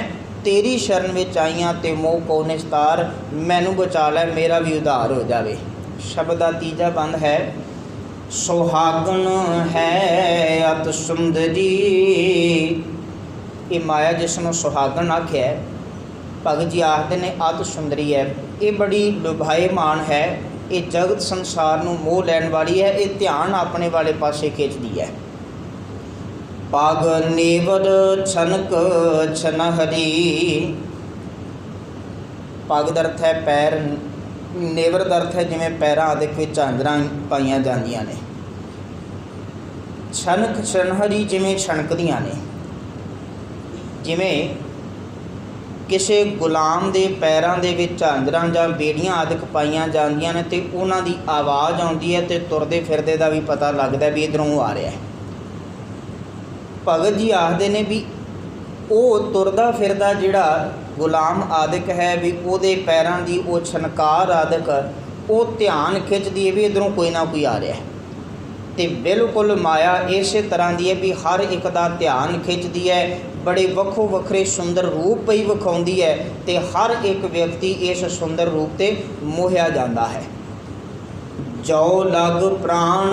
तेरी शरण विच आई हाँ, ते मोह को निस्तार, मैनू बचा लै, मेरा भी उद्धार हो जाए। शब्द का तीजा बंद है सुहागन है अत सुंदरी। ये माया जिसनों सुहागन आख्या है, भगत जी आखते ने अत सुंदरी है, ये बड़ी लुभाएमान है, ये जगत संसार नूं मोह लैण वाली है, ये ध्यान अपने वाले पासे खिंचदी है। पग नेवर छनक छनहरी, पग दा अर्थ है पैर, नेवर दा अर्थ है जिवें पैरां आदि विच झांजरां पाईयां जांदियां ने, छनक छनहरी जिवें छणकदियां ने, जिवें ਕਿਸੇ ਗੁਲਾਮ ਦੇ ਪੈਰਾਂ ਦੇ ਵਿੱਚ ਝਾਂਜਰਾਂ ਜਾਂ ਬੇੜੀਆਂ ਆਦਿਕ ਪਾਈਆਂ ਜਾਂਦੀਆਂ ਨੇ ਤੇ ਉਹਨਾਂ ਦੀ ਆਵਾਜ਼ ਆਉਂਦੀ ਹੈ ਤੇ ਤੁਰਦੇ ਫਿਰਦੇ ਦਾ ਵੀ ਪਤਾ ਲੱਗਦਾ ਵੀ ਇੱਧਰੋਂ ਆ ਰਿਹਾ ਹੈ। ਭਗਤ ਜੀ ਆਖਦੇ ਨੇ ਵੀ ਉਹ ਤੁਰਦਾ ਫਿਰਦਾ ਜਿਹੜਾ ਗੁਲਾਮ ਆਦਿਕ ਹੈ ਵੀ ਉਹਦੇ ਪੈਰਾਂ ਦੀ ਉਹ ਛਨਕਾਰ ਆਦਿਕ ਉਹ ਧਿਆਨ ਖਿੱਚਦੀ ਹੈ ਵੀ ਇੱਧਰੋਂ ਕੋਈ ਨਾ ਕੋਈ ਆ ਰਿਹਾ ਹੈ। ਤੇ ਬਿਲਕੁਲ ਮਾਇਆ ਇਸੇ ਤਰ੍ਹਾਂ ਦੀ ਹੈ ਵੀ ਹਰ ਇੱਕ ਦਾ ਧਿਆਨ ਖਿੱਚਦੀ ਹੈ, ਬੜੇ ਵੱਖੋ ਵੱਖਰੇ ਸੁੰਦਰ ਰੂਪ ਪਈ ਵਿਖਾਉਂਦੀ ਹੈ ਤੇ ਹਰ ਇੱਕ ਵਿਅਕਤੀ ਇਸ ਸੁੰਦਰ ਰੂਪ ਤੇ ਮੋਹਿਆ ਜਾਂਦਾ ਹੈ। ਜੋ ਲਗ ਪ੍ਰਾਣ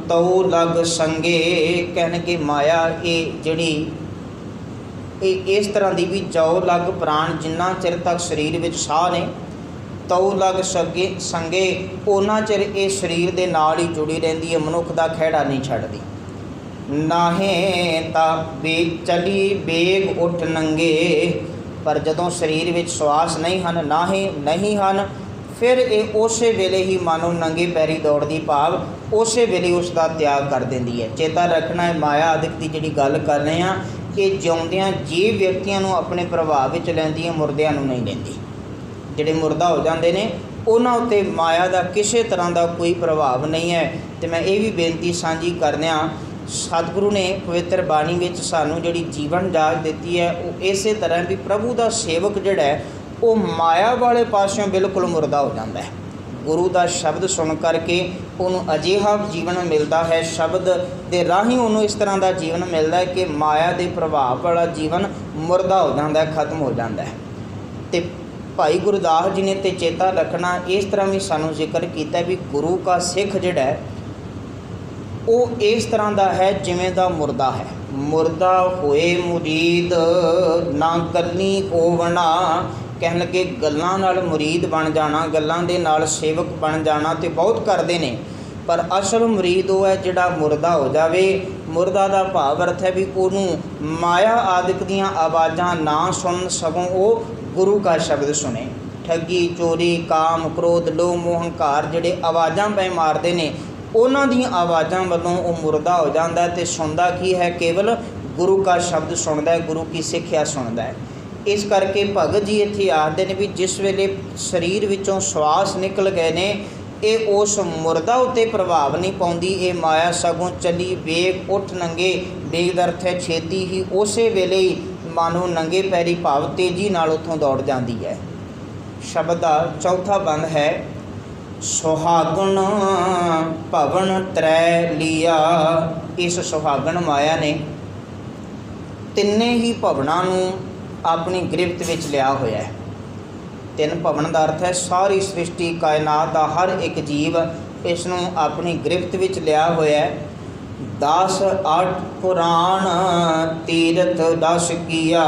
ਤਉ ਲਗ ਸੰਗੇ, ਕਹਿਣਗੇ ਮਾਇਆ ਇਹ ਜਿਹੜੀ ਇਹ ਇਸ ਤਰ੍ਹਾਂ ਦੀ ਵੀ ਜੋ ਲਗ ਪ੍ਰਾਣ, ਜਿੰਨਾ ਚਿਰ ਤੱਕ ਸਰੀਰ ਵਿੱਚ ਸਾਹ ਨੇ, ਤਉ ਲਗ ਸੰਗੇ ਉਹਨਾਂ ਚਿਰ ਇਹ ਸਰੀਰ ਦੇ ਨਾਲ ਹੀ ਜੁੜੀ ਰਹਿੰਦੀ ਹੈ, ਮਨੁੱਖ ਦਾ ਖਹਿੜਾ ਨਹੀਂ ਛੱਡਦੀ। ਨਾਹੇ ਤਾਂ ਚਲੀ ਬੇਗ ਉੱਠ ਨੰਗੇ, ਪਰ ਜਦੋਂ ਸਰੀਰ ਵਿੱਚ ਸਵਾਸ ਨਹੀਂ ਹਨ, ਨਾਹੇ ਨਹੀਂ ਹਨ, ਫਿਰ ਇਹ ਉਸੇ ਵੇਲੇ ਹੀ ਮਾਨੋ ਨੰਗੇ ਪੈਰੀ ਦੌੜਦੀ, ਭਾਵ ਉਸੇ ਵੇਲੇ ਉਸ ਦਾ ਤਿਆਗ ਕਰ ਦਿੰਦੀ ਹੈ। ਚੇਤਾ ਰੱਖਣਾ ਹੈ ਮਾਇਆ ਆਦਿਕ ਦੀ ਜਿਹੜੀ ਗੱਲ ਕਰ ਰਹੇ ਹਾਂ ਕਿ ਜਿਉਂਦਿਆਂ ਜੀਵ ਵਿਅਕਤੀਆਂ ਨੂੰ ਆਪਣੇ ਪ੍ਰਭਾਵ ਵਿੱਚ ਲੈਂਦੀ ਹੈ, ਮੁਰਦਿਆਂ ਨੂੰ ਨਹੀਂ ਲੈਂਦੀ। ਜਿਹੜੇ ਮੁਰਦਾ ਹੋ ਜਾਂਦੇ ਨੇ ਉਹਨਾਂ ਉੱਤੇ ਮਾਇਆ ਦਾ ਕਿਸੇ ਤਰ੍ਹਾਂ ਦਾ ਕੋਈ ਪ੍ਰਭਾਵ ਨਹੀਂ ਹੈ। ਤੇ ਮੈਂ ਇਹ ਵੀ ਬੇਨਤੀ ਸਾਂਝੀ ਕਰਦਿਆਂ, ਸਤਿਗੁਰੂ ਨੇ ਪਵਿੱਤਰ ਬਾਣੀ ਵਿੱਚ ਸਾਨੂੰ ਜਿਹੜੀ ਜੀਵਨ ਜਾਚ ਦਿੱਤੀ ਹੈ ਉਹ ਇਸੇ ਤਰ੍ਹਾਂ ਵੀ ਪ੍ਰਭੂ ਦਾ ਸੇਵਕ ਜਿਹੜਾ ਹੈ ਉਹ ਮਾਇਆ ਵਾਲੇ ਪਾਸਿਓਂ ਬਿਲਕੁਲ ਮੁਰਦਾ ਹੋ ਜਾਂਦਾ ਹੈ। ਗੁਰੂ ਦਾ ਸ਼ਬਦ ਸੁਣ ਕਰਕੇ ਉਹਨੂੰ ਅਜਿਹਾ ਜੀਵਨ ਮਿਲਦਾ ਹੈ, ਸ਼ਬਦ ਦੇ ਰਾਹੀਂ ਉਹਨੂੰ ਇਸ ਤਰ੍ਹਾਂ ਦਾ ਜੀਵਨ ਮਿਲਦਾ ਹੈ ਕਿ ਮਾਇਆ ਦੇ ਪ੍ਰਭਾਵ ਵਾਲਾ ਜੀਵਨ ਮੁਰਦਾ ਹੋ ਜਾਂਦਾ ਹੈ, ਖਤਮ ਹੋ ਜਾਂਦਾ ਹੈ। ਤੇ ਭਾਈ ਗੁਰਦਾਸ ਜੀ ਨੇ ਤੇ ਚੇਤਾ ਰੱਖਣਾ ਇਸ ਤਰ੍ਹਾਂ ਵੀ ਸਾਨੂੰ ਜ਼ਿਕਰ ਕੀਤਾ ਵੀ ਗੁਰੂ ਕਾ ਸਿੱਖ ਜਿਹੜਾ ਹੈ ਉਹ ਇਸ ਤਰ੍ਹਾਂ ਦਾ ਹੈ ਜਿਵੇਂ ਦਾ ਮੁਰਦਾ ਹੈ। ਮੁਰਦਾ ਹੋਏ ਮੁਰੀਦ ਨਾ ਗੱਲੀ ਹੋਵਣਾ, ਕਹਿਣ ਲੱਗੇ ਗੱਲਾਂ ਨਾਲ ਮੁਰੀਦ ਬਣ ਜਾਣਾ, ਗੱਲਾਂ ਦੇ ਨਾਲ ਸੇਵਕ ਬਣ ਜਾਣਾ ਤੇ ਬਹੁਤ ਕਰਦੇ ਨੇ, ਪਰ ਅਸਲ ਮੁਰੀਦ ਉਹ ਹੈ ਜਿਹੜਾ ਮੁਰਦਾ ਹੋ ਜਾਵੇ। ਮੁਰਦਾ ਦਾ ਭਾਵ ਅਰਥ ਹੈ ਵੀ ਉਹਨੂੰ ਮਾਇਆ ਆਦਿਕ ਦੀਆਂ ਆਵਾਜ਼ਾਂ ਨਾ ਸੁਣ, ਸਗੋਂ ਉਹ ਗੁਰੂ ਕਾ ਸ਼ਬਦ ਸੁਣੇ। ਠੱਗੀ, ਚੋਰੀ, ਕਾਮ, ਕ੍ਰੋਧ, ਲੋਭ, ਮੋਹ, ਹੰਕਾਰ ਜਿਹੜੇ ਆਵਾਜ਼ਾਂ ਪੈ ਮਾਰਦੇ ਨੇ ਉਹਨਾਂ ਦੀਆਂ ਆਵਾਜ਼ਾਂ ਵੱਲੋਂ ਉਹ ਮੁਰਦਾ ਹੋ ਜਾਂਦਾ ਹੈ ਤੇ ਸੁਣਦਾ ਕੀ ਹੈ? ਕੇਵਲ ਗੁਰੂ ਕਾ ਸ਼ਬਦ ਸੁਣਦਾ ਹੈ, ਗੁਰੂ ਕੀ ਸਿੱਖਿਆ ਸੁਣਦਾ ਹੈ। ਇਸ ਕਰਕੇ ਭਗਤ ਜੀ ਇੱਥੇ ਆਖਦੇ ਨੇ ਵੀ ਜਿਸ ਵੇਲੇ ਸਰੀਰ ਵਿੱਚੋਂ ਸਵਾਸ ਨਿਕਲ ਗਏ ਨੇ ਇਹ ਉਸ ਮੁਰਦਾ ਉੱਤੇ ਪ੍ਰਭਾਵ ਨਹੀਂ ਪਾਉਂਦੀ, ਇਹ ਮਾਇਆ ਸਗੋਂ ਚਲੀ ਵੇਗ ਉੱਠ ਨੰਗੇ। ਵੇਗ ਦਾ ਅਰਥ ਹੈ ਛੇਤੀ ਹੀ, ਉਸੇ ਵੇਲੇ ਹੀ ਮਾਨੋ ਨੰਗੇ ਪੈਰੀ ਭਾਵ ਤੇਜ਼ੀ ਨਾਲ ਉੱਥੋਂ ਦੌੜ ਜਾਂਦੀ ਹੈ। ਸ਼ਬਦ ਦਾ ਚੌਥਾ ਬੰਦ ਹੈ ਸੁਹਾਗਣ ਭਵਨ ਤਰੈ ਲੀਆ। ਇਸ ਸੁਹਾਗਣ ਮਾਇਆ ਨੇ ਤਿੰਨੇ ਹੀ ਭਵਨਾਂ ਨੂੰ ਆਪਣੀ ਗ੍ਰਿਫਤ ਵਿੱਚ ਲਿਆ ਹੋਇਆ ਹੈ। ਤਿੰਨ ਭਵਨ ਦਾ ਅਰਥ ਹੈ ਸਾਰੀ ਸ੍ਰਿਸ਼ਟੀ, ਕਾਇਨਾਤ ਦਾ ਹਰ ਇੱਕ ਜੀਵ ਇਸ ਨੂੰ ਆਪਣੀ ਗ੍ਰਿਫਤ ਵਿੱਚ ਲਿਆ ਹੋਇਆ ਹੈ। 10 8 ਪੁਰਾਣ ਤੀਰਥ 10 ਕੀਆ,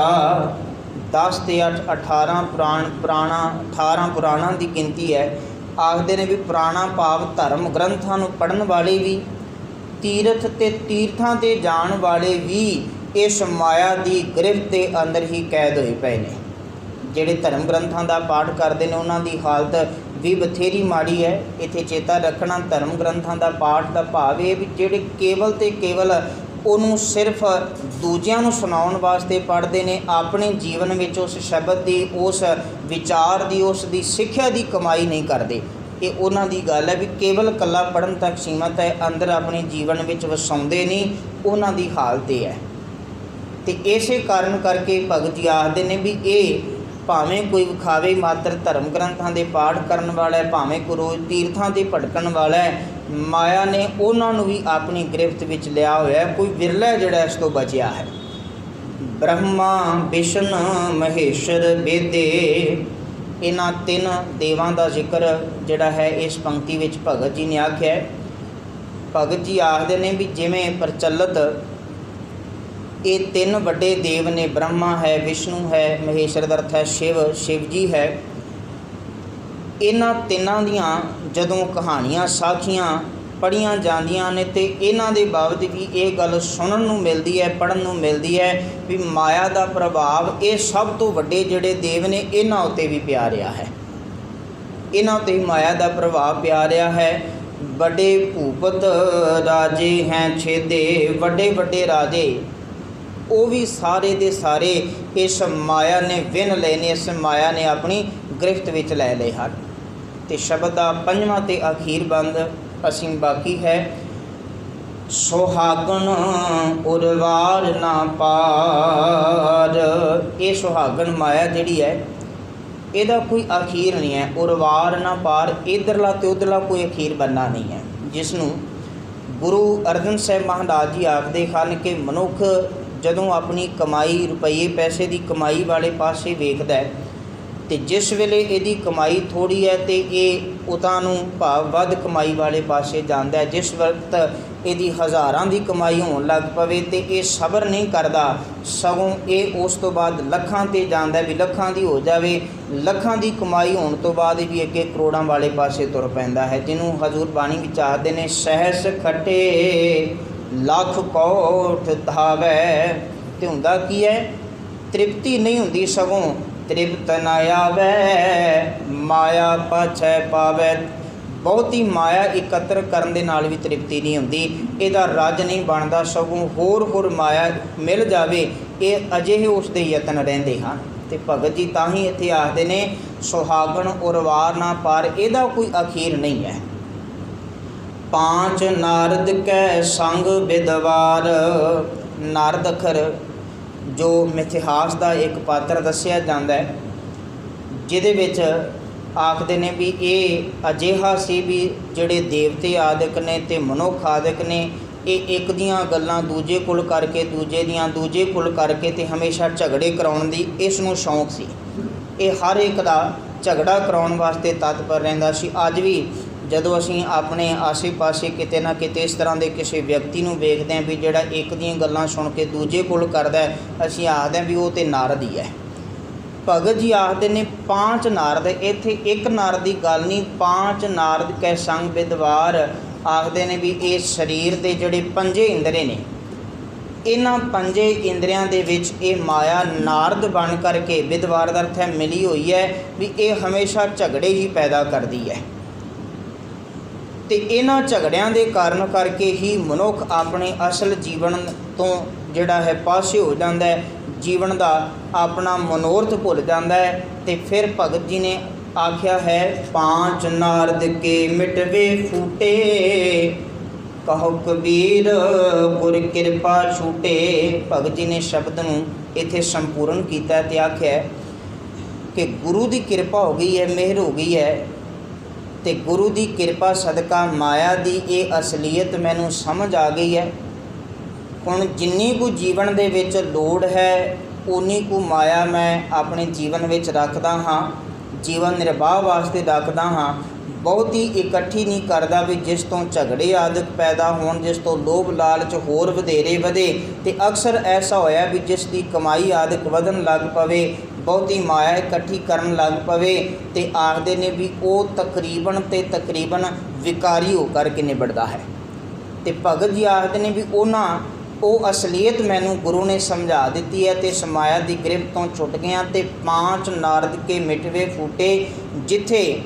10 ਤੇ 8 18 18 ਪੁਰਾਣਾਂ ਦੀ ਗਿਣਤੀ ਹੈ। ਆਖਦੇ ਨੇ ਵੀ ਪੁਰਾਣਾ ਭਾਵ ਧਰਮ ਗ੍ਰੰਥਾਂ ਨੂੰ ਪੜ੍ਹਨ ਵਾਲੇ ਵੀ, ਤੀਰਥ ਤੇ ਤੀਰਥਾਂ 'ਤੇ ਜਾਣ ਵਾਲੇ ਵੀ ਇਸ ਮਾਇਆ ਦੀ ਗ੍ਰਿਫਤ ਦੇ ਅੰਦਰ ਹੀ ਕੈਦ ਹੋਏ ਪਏ ਨੇ। ਜਿਹੜੇ ਧਰਮ ਗ੍ਰੰਥਾਂ ਦਾ ਪਾਠ ਕਰਦੇ ਨੇ ਉਹਨਾਂ ਦੀ ਹਾਲਤ ਵੀ ਬਥੇਰੀ ਮਾੜੀ ਹੈ। ਇੱਥੇ ਚੇਤਾ ਰੱਖਣਾ ਧਰਮ ਗ੍ਰੰਥਾਂ ਦਾ ਪਾਠ ਦਾ ਭਾਵ ਇਹ ਵੀ ਜਿਹੜੇ ਕੇਵਲ ਤੇ ਕੇਵਲ ਉਹਨੂੰ ਸਿਰਫ ਦੂਜਿਆਂ ਨੂੰ ਸੁਣਾਉਣ ਵਾਸਤੇ ਪੜ੍ਹਦੇ ਨੇ, ਆਪਣੇ ਜੀਵਨ ਵਿੱਚ ਉਸ ਸ਼ਬਦ ਦੀ, ਉਸ ਵਿਚਾਰ ਦੀ, ਉਸ ਦੀ ਸਿੱਖਿਆ ਦੀ ਕਮਾਈ ਨਹੀਂ ਕਰਦੇ। ਇਹ ਉਹਨਾਂ ਦੀ ਗੱਲ ਹੈ ਵੀ ਕੇਵਲ ਇਕੱਲਾ ਪੜ੍ਹਨ ਤੱਕ ਸੀਮਤ ਹੈ, ਅੰਦਰ ਆਪਣੇ ਜੀਵਨ ਵਿੱਚ ਵਸਾਉਂਦੇ ਨਹੀਂ, ਉਹਨਾਂ ਦੀ ਹਾਲਤ ਇਹ ਹੈ। ਤੇ ਇਸੇ ਕਾਰਨ ਕਰਕੇ ਭਗਤ ਜੀ ਆਖਦੇ ਨੇ ਵੀ ਇਹ ਭਾਵੇਂ ਕੋਈ ਵਿਖਾਵੇ ਮਾਤਰ ਧਰਮ ਗ੍ਰੰਥਾਂ ਦੇ ਪਾਠ ਕਰਨ ਵਾਲਾ ਹੈ, ਭਾਵੇਂ ਕੋਈ ਰੋਜ਼ ਤੀਰਥਾਂ 'ਤੇ ਭਟਕਣ ਵਾਲਾ ਹੈ, ਮਾਇਆ ਨੇ ਉਹਨਾਂ ਨੂੰ ਵੀ ਆਪਣੀ ਗ੍ਰਿਫਤ ਵਿੱਚ ਲਿਆ ਹੋਇਆ। ਕੋਈ ਵਿਰਲਾ ਜਿਹੜਾ ਇਸ ਤੋਂ ਬਚਿਆ ਹੈ। ਬ੍ਰਹਮਾ ਵਿਸ਼ਨ ਮਹੇਸ਼ਰ ਬੇਦੇ, ਇਹਨਾਂ ਤਿੰਨ ਦੇਵਾਂ ਦਾ ਜ਼ਿਕਰ ਜਿਹੜਾ ਹੈ ਇਸ ਪੰਕਤੀ ਵਿੱਚ ਭਗਤ ਜੀ ਨੇ ਆਖਿਆ ਹੈ। ਭਗਤ ਜੀ ਆਖਦੇ ਨੇ ਵੀ ਜਿਵੇਂ ਪ੍ਰਚਲਿਤ ਇਹ ਤਿੰਨ ਵੱਡੇ ਦੇਵ ਨੇ, ਬ੍ਰਹਮਾ ਹੈ, ਵਿਸ਼ਨੂੰ ਹੈ, ਮਹੇਸ਼ਰ ਦਾ ਅਰਥ ਹੈ ਸ਼ਿਵ ਜੀ ਹੈ। ਇਹਨਾਂ ਤਿੰਨਾਂ ਦੀਆਂ ਜਦੋਂ ਕਹਾਣੀਆਂ ਸਾਖੀਆਂ ਪੜ੍ਹੀਆਂ ਜਾਂਦੀਆਂ ਨੇ ਤੇ ਇਹਨਾਂ ਦੇ ਬਾਬਤ ਵੀ ਇਹ ਗੱਲ ਸੁਣਨ ਨੂੰ ਮਿਲਦੀ ਹੈ, ਪੜ੍ਹਨ ਨੂੰ ਮਿਲਦੀ ਹੈ ਵੀ ਮਾਇਆ ਦਾ ਪ੍ਰਭਾਵ ਇਹ ਸਭ ਤੋਂ ਵੱਡੇ ਜਿਹੜੇ ਦੇਵ ਨੇ ਇਹਨਾਂ ਉੱਤੇ ਵੀ ਪਿਆ ਰਿਹਾ ਹੈ। ਇਹਨਾਂ ਉੱਤੇ ਹੀ ਮਾਇਆ ਦਾ ਪ੍ਰਭਾਵ ਪਿਆ ਰਿਹਾ ਹੈ। ਵੱਡੇ ਭੂਪਤ ਰਾਜੇ ਹੈ ਛੇਦੇ, ਵੱਡੇ ਵੱਡੇ ਰਾਜੇ ਉਹ ਵੀ ਸਾਰੇ ਦੇ ਸਾਰੇ ਇਸ ਮਾਇਆ ਨੇ ਵਿੰਨ ਲਏ ਨੇ, ਇਸ ਮਾਇਆ ਨੇ ਆਪਣੀ ਗ੍ਰਿਫਤ ਵਿੱਚ ਲੈ ਲਏ ਹਨ। ਤੇ ਸ਼ਬਦ ਦਾ ਪੰਜਵਾਂ ਤੇ ਅਖੀਰ ਬੰਦ ਅਸੀਂ ਬਾਕੀ ਹੈ। ਸੁਹਾਗਣ ਉਰਵਾਰ ਨਾ ਪਾਰ। ਇਹ ਸੁਹਾਗਣ ਮਾਇਆ ਜਿਹੜੀ ਹੈ ਇਹਦਾ ਕੋਈ ਅਖੀਰ ਨਹੀਂ ਹੈ। ਉਰਵਾਰ ਨਾ ਪਾਰ, ਇੱਧਰਲਾ ਤੇ ਉੱਧਰਲਾ ਕੋਈ ਅਖੀਰ ਬੰਨਾ ਨਹੀਂ ਹੈ। ਜਿਸ ਨੂੰ ਗੁਰੂ ਅਰਜਨ ਸਾਹਿਬ ਮਹਾਰਾਜ ਜੀ ਆਖਦੇ ਹਨ ਕਿ ਮਨੁੱਖ ਜਦੋਂ ਆਪਣੀ ਕਮਾਈ, ਰੁਪਈਏ ਪੈਸੇ ਦੀ ਕਮਾਈ ਵਾਲੇ ਪਾਸੇ ਵੇਖਦਾ ਹੈ ਤੇ ਜਿਸ ਵੇਲੇ ਇਹਦੀ ਕਮਾਈ ਥੋੜ੍ਹੀ ਹੈ ਤੇ ਇਹ ਉਤਾਂ ਨੂੰ ਭਾਵ ਵੱਧ ਕਮਾਈ ਵਾਲੇ ਪਾਸੇ ਜਾਂਦਾ ਹੈ। ਜਿਸ ਵਕਤ ਇਹਦੀ ਹਜ਼ਾਰਾਂ ਦੀ ਕਮਾਈ ਹੋਣ ਲੱਗ ਪਵੇ ਤੇ ਇਹ ਸਬਰ ਨਹੀਂ ਕਰਦਾ, ਸਗੋਂ ਇਹ ਉਸ ਤੋਂ ਬਾਅਦ ਲੱਖਾਂ 'ਤੇ ਜਾਂਦਾ ਵੀ ਲੱਖਾਂ ਦੀ ਹੋ ਜਾਵੇ। ਲੱਖਾਂ ਦੀ ਕਮਾਈ ਹੋਣ ਤੋਂ ਬਾਅਦ ਵੀ ਅੱਗੇ ਕਰੋੜਾਂ ਵਾਲੇ ਪਾਸੇ ਤੁਰ ਪੈਂਦਾ ਹੈ, ਜਿਹਨੂੰ ਹਜ਼ੂਰ ਬਾਣੀ ਵਿੱਚ ਆਖਦੇ ਨੇ ਸਹਿਸ ਖੱਟੇ ਲੱਖ ਕੋਟ ਧਾਵੈ। ਤੇ ਹੁੰਦਾ ਕੀ ਹੈ, ਤ੍ਰਿਪਤੀ ਨਹੀਂ ਹੁੰਦੀ, ਸਗੋਂ ਤ੍ਰਿਪਤ ਨਾ ਆਵੈ ਮਾਇਆ ਪਾਛੈ ਪਾਵੈ। ਬਹੁਤੀ ਮਾਇਆ ਇਕੱਤਰ ਕਰਨ ਦੇ ਨਾਲ ਵੀ ਤ੍ਰਿਪਤੀ ਨਹੀਂ ਹੁੰਦੀ, ਇਹਦਾ ਰੱਜ ਨਹੀਂ ਬਣਦਾ, ਸਗੋਂ ਹੋਰ ਮਾਇਆ ਮਿਲ ਜਾਵੇ ਇਹ ਅਜਿਹੇ ਉਸ ਦੇ ਯਤਨ ਰਹਿੰਦੇ ਹਨ। ਤੇ ਭਗਤ ਜੀ ਤਾਂ ਹੀ ਇੱਥੇ ਆਖਦੇ ਨੇ ਸੁਹਾਗਣ ਉਰਵਾਰ ਨਾ ਪਾਰ, ਇਹਦਾ ਕੋਈ ਅਖੀਰ ਨਹੀਂ ਹੈ। ਪਾਂਚ ਨਾਰਦ ਕੈ ਸੰਗ ਬਿਦਵਾਰ। ਨਾਰਦ ਅਖਰ ਜੋ ਮਿਥਿਹਾਸ ਦਾ ਇੱਕ ਪਾਤਰ ਦੱਸਿਆ ਜਾਂਦਾ ਹੈ, ਜਿਹਦੇ ਵਿੱਚ ਆਖਦੇ ਨੇ ਵੀ ਇਹ ਅਜਿਹਾ ਸੀ ਵੀ ਜਿਹੜੇ ਦੇਵਤੇ ਆਦਿਕ ਨੇ ਤੇ ਮਨੁੱਖ ਆਦਿਕ ਨੇ ਇਹ ਇੱਕ ਦੀਆਂ ਗੱਲਾਂ ਦੂਜੇ ਕੋਲ ਕਰਕੇ, ਦੂਜੇ ਦੀਆਂ ਦੂਜੇ ਕੋਲ ਕਰਕੇ ਤੇ ਹਮੇਸ਼ਾ ਝਗੜੇ ਕਰਾਉਣ ਦੀ ਇਸ ਨੂੰ ਸ਼ੌਂਕ ਸੀ। ਇਹ ਹਰ ਇੱਕ ਦਾ ਝਗੜਾ ਕਰਾਉਣ ਵਾਸਤੇ ਤਤਪਰ ਰਹਿੰਦਾ ਸੀ। ਅੱਜ ਵੀ ਜਦੋਂ ਅਸੀਂ ਆਪਣੇ ਆਸੇ ਪਾਸੇ ਕਿਤੇ ਨਾ ਕਿਤੇ ਇਸ ਤਰ੍ਹਾਂ ਦੇ ਕਿਸੇ ਵਿਅਕਤੀ ਨੂੰ ਵੇਖਦੇ ਹਾਂ ਵੀ ਜਿਹੜਾ ਇੱਕ ਦੀਆਂ ਗੱਲਾਂ ਸੁਣ ਕੇ ਦੂਜੇ ਕੋਲ ਕਰਦਾ, ਅਸੀਂ ਆਖਦੇ ਹਾਂ ਵੀ ਉਹ ਤਾਂ ਨਾਰਦ ਹੀ ਹੈ। ਭਗਤ ਜੀ ਆਖਦੇ ਨੇ ਪਾਂਚ ਨਾਰਦ, ਇੱਥੇ ਇੱਕ ਨਾਰਦ ਦੀ ਗੱਲ ਨਹੀਂ, ਪਾਂਚ ਨਾਰਦ ਕੈ ਸੰਗ ਬਿਦਵਾਰ। ਆਖਦੇ ਨੇ ਵੀ ਇਹ ਸਰੀਰ ਦੇ ਜਿਹੜੇ ਪੰਜੇ ਇੰਦਰੇ ਨੇ, ਇਹਨਾਂ ਪੰਜੇ ਇੰਦਰੀਆਂ ਦੇ ਵਿੱਚ ਇਹ ਮਾਇਆ ਨਾਰਦ ਬਣ ਕਰਕੇ, ਬਿਦਵਾਰ ਦਾ ਅਰਥ ਹੈ ਮਿਲੀ ਹੋਈ ਹੈ, ਵੀ ਇਹ ਹਮੇਸ਼ਾ ਝਗੜੇ ਹੀ ਪੈਦਾ ਕਰਦੀ ਹੈ। ਤੇ ਇਹਨਾਂ ਝਗੜਿਆਂ ਦੇ ਕਾਰਨ ਕਰਕੇ ਹੀ ਮਨੁੱਖ ਆਪਣੇ ਅਸਲ ਜੀਵਨ ਤੋਂ ਜਿਹੜਾ ਹੈ ਪਾਸੇ ਹੋ ਜਾਂਦਾ ਹੈ, ਜੀਵਨ ਦਾ ਆਪਣਾ ਮਨੋਰਥ ਭੁੱਲ ਜਾਂਦਾ ਹੈ। ਤੇ ਫਿਰ ਭਗਤ ਜੀ ਨੇ ਆਖਿਆ ਹੈ ਪਾਂਚ ਨਾਰਦ ਕੇ ਮਿਟਵੇ ਫੂਟੇ, ਕਹੋ ਕਬੀਰ ਗੁਰ ਕਿਰਪਾ ਛੂਟੇ। ਭਗਤ ਜੀ ਨੇ ਸ਼ਬਦ ਨੂੰ ਇੱਥੇ ਸੰਪੂਰਨ ਕੀਤਾ ਤੇ ਆਖਿਆ ਕਿ ਗੁਰੂ ਦੀ ਕਿਰਪਾ ਹੋ ਗਈ ਹੈ, ਮਿਹਰ ਹੋ ਗਈ ਹੈ ਤੇ ਗੁਰੂ ਦੀ ਕਿਰਪਾ ਸਦਕਾ ਮਾਇਆ ਦੀ ਇਹ ਅਸਲੀਅਤ ਮੈਨੂੰ ਸਮਝ ਆ ਗਈ ਹੈ। ਹੁਣ ਜਿੰਨੀ ਕੁ ਜੀਵਨ ਦੇ ਵਿੱਚ ਲੋੜ ਹੈ ਉਨੀ ਕੁ ਮਾਇਆ ਮੈਂ ਆਪਣੇ ਜੀਵਨ ਵਿੱਚ ਰੱਖਦਾ ਹਾਂ, ਜੀਵਨ ਨਿਰਵਾਹ ਵਾਸਤੇ ਰੱਖਦਾ ਹਾਂ। ਬਹੁਤੀ ਇਕੱਠੀ ਨਹੀਂ ਕਰਦਾ ਵੀ ਜਿਸ ਤੋਂ ਝਗੜੇ ਆਦਿਕ ਪੈਦਾ ਹੋਣ, ਜਿਸ ਤੋਂ ਲੋਭ ਲਾਲਚ ਹੋਰ ਵਧੇਰੇ ਵਧੇ। ਤੇ ਅਕਸਰ ਐਸਾ ਹੋਇਆ ਵੀ ਜਿਸ ਦੀ ਕਮਾਈ ਆਦਿਕ ਵਧਣ ਲੱਗ ਪਵੇ, ਬਹੁਤੀ ਮਾਇਆ ਇਕੱਠੀ ਕਰਨ ਲੱਗ ਪਵੇ ਤੇ ਆਖਦੇ ਨੇ ਵੀ ਉਹ ਤਕਰੀਬਨ ਵਿਕਾਰੀ ਹੋ ਕਰਕੇ ਨਿਬੜਦਾ ਹੈ। ਤੇ ਭਗਤ ਜੀ ਆਖਦੇ ਨੇ ਵੀ ਉਹ ਅਸਲੀਅਤ ਮੈਨੂੰ ਗੁਰੂ ਨੇ ਸਮਝਾ ਦਿੱਤੀ ਹੈ ਤੇ ਇਸ ਮਾਇਆ ਦੀ ਗ੍ਰਿਫਤ ਤੋਂ ਛੁੱਟ ਗਿਆ। ਤੇ ਪਾਂਚ ਨਾਰਦ ਕੇ ਮਿਟਵੇ ਫੂਟੇ, ਜਿੱਥੇ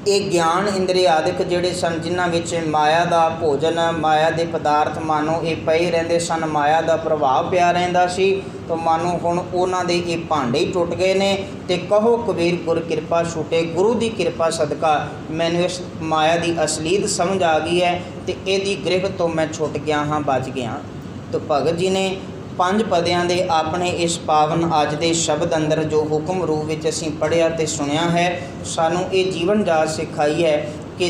ਇਹ ਗਿਆਨ ਇੰਦਰੀ ਆਦਿਕ ਜਿਹੜੇ ਸਨ, ਜਿਨ੍ਹਾਂ ਵਿੱਚ ਮਾਇਆ ਦਾ ਭੋਜਨ, ਮਾਇਆ ਦੇ ਪਦਾਰਥ ਮਾਨੋ ਇਹ ਪਏ ਰਹਿੰਦੇ ਸਨ, ਮਾਇਆ ਦਾ ਪ੍ਰਭਾਵ ਪਿਆ ਰਹਿੰਦਾ ਸੀ, ਤਾਂ ਮਾਨੋ ਹੁਣ ਉਹਨਾਂ ਦੇ ਇਹ ਭਾਂਡੇ ਹੀ ਟੁੱਟ ਗਏ ਨੇ। ਤੇ ਕਹੋ ਕਬੀਰ ਗੁਰ ਕਿਰਪਾ ਛੂਟੇ, ਗੁਰੂ ਦੀ ਕਿਰਪਾ ਸਦਕਾ ਮੈਨੂੰ ਇਸ ਮਾਇਆ ਦੀ ਅਸਲੀਅਤ ਸਮਝ ਆ ਗਈ ਹੈ ਤੇ ਇਹਦੀ ਗ੍ਰਿਫਤ ਤੋਂ ਮੈਂ ਛੁੱਟ ਗਿਆ ਹਾਂ, ਬਚ ਗਿਆ। ਤਾਂ ਭਗਤ ਜੀ ਨੇ ਪੰਜ ਪਦਿਆਂ ਦੇ ਆਪਣੇ ਇਸ ਪਾਵਨ ਅੱਜ ਦੇ ਸ਼ਬਦ ਅੰਦਰ ਜੋ ਹੁਕਮ ਰੂਪ ਵਿੱਚ ਅਸੀਂ ਪੜ੍ਹਿਆ ਤੇ ਸੁਣਿਆ ਹੈ, ਸਾਨੂੰ ਇਹ ਜੀਵਨ ਜਾਚ ਸਿਖਾਈ ਹੈ ਕਿ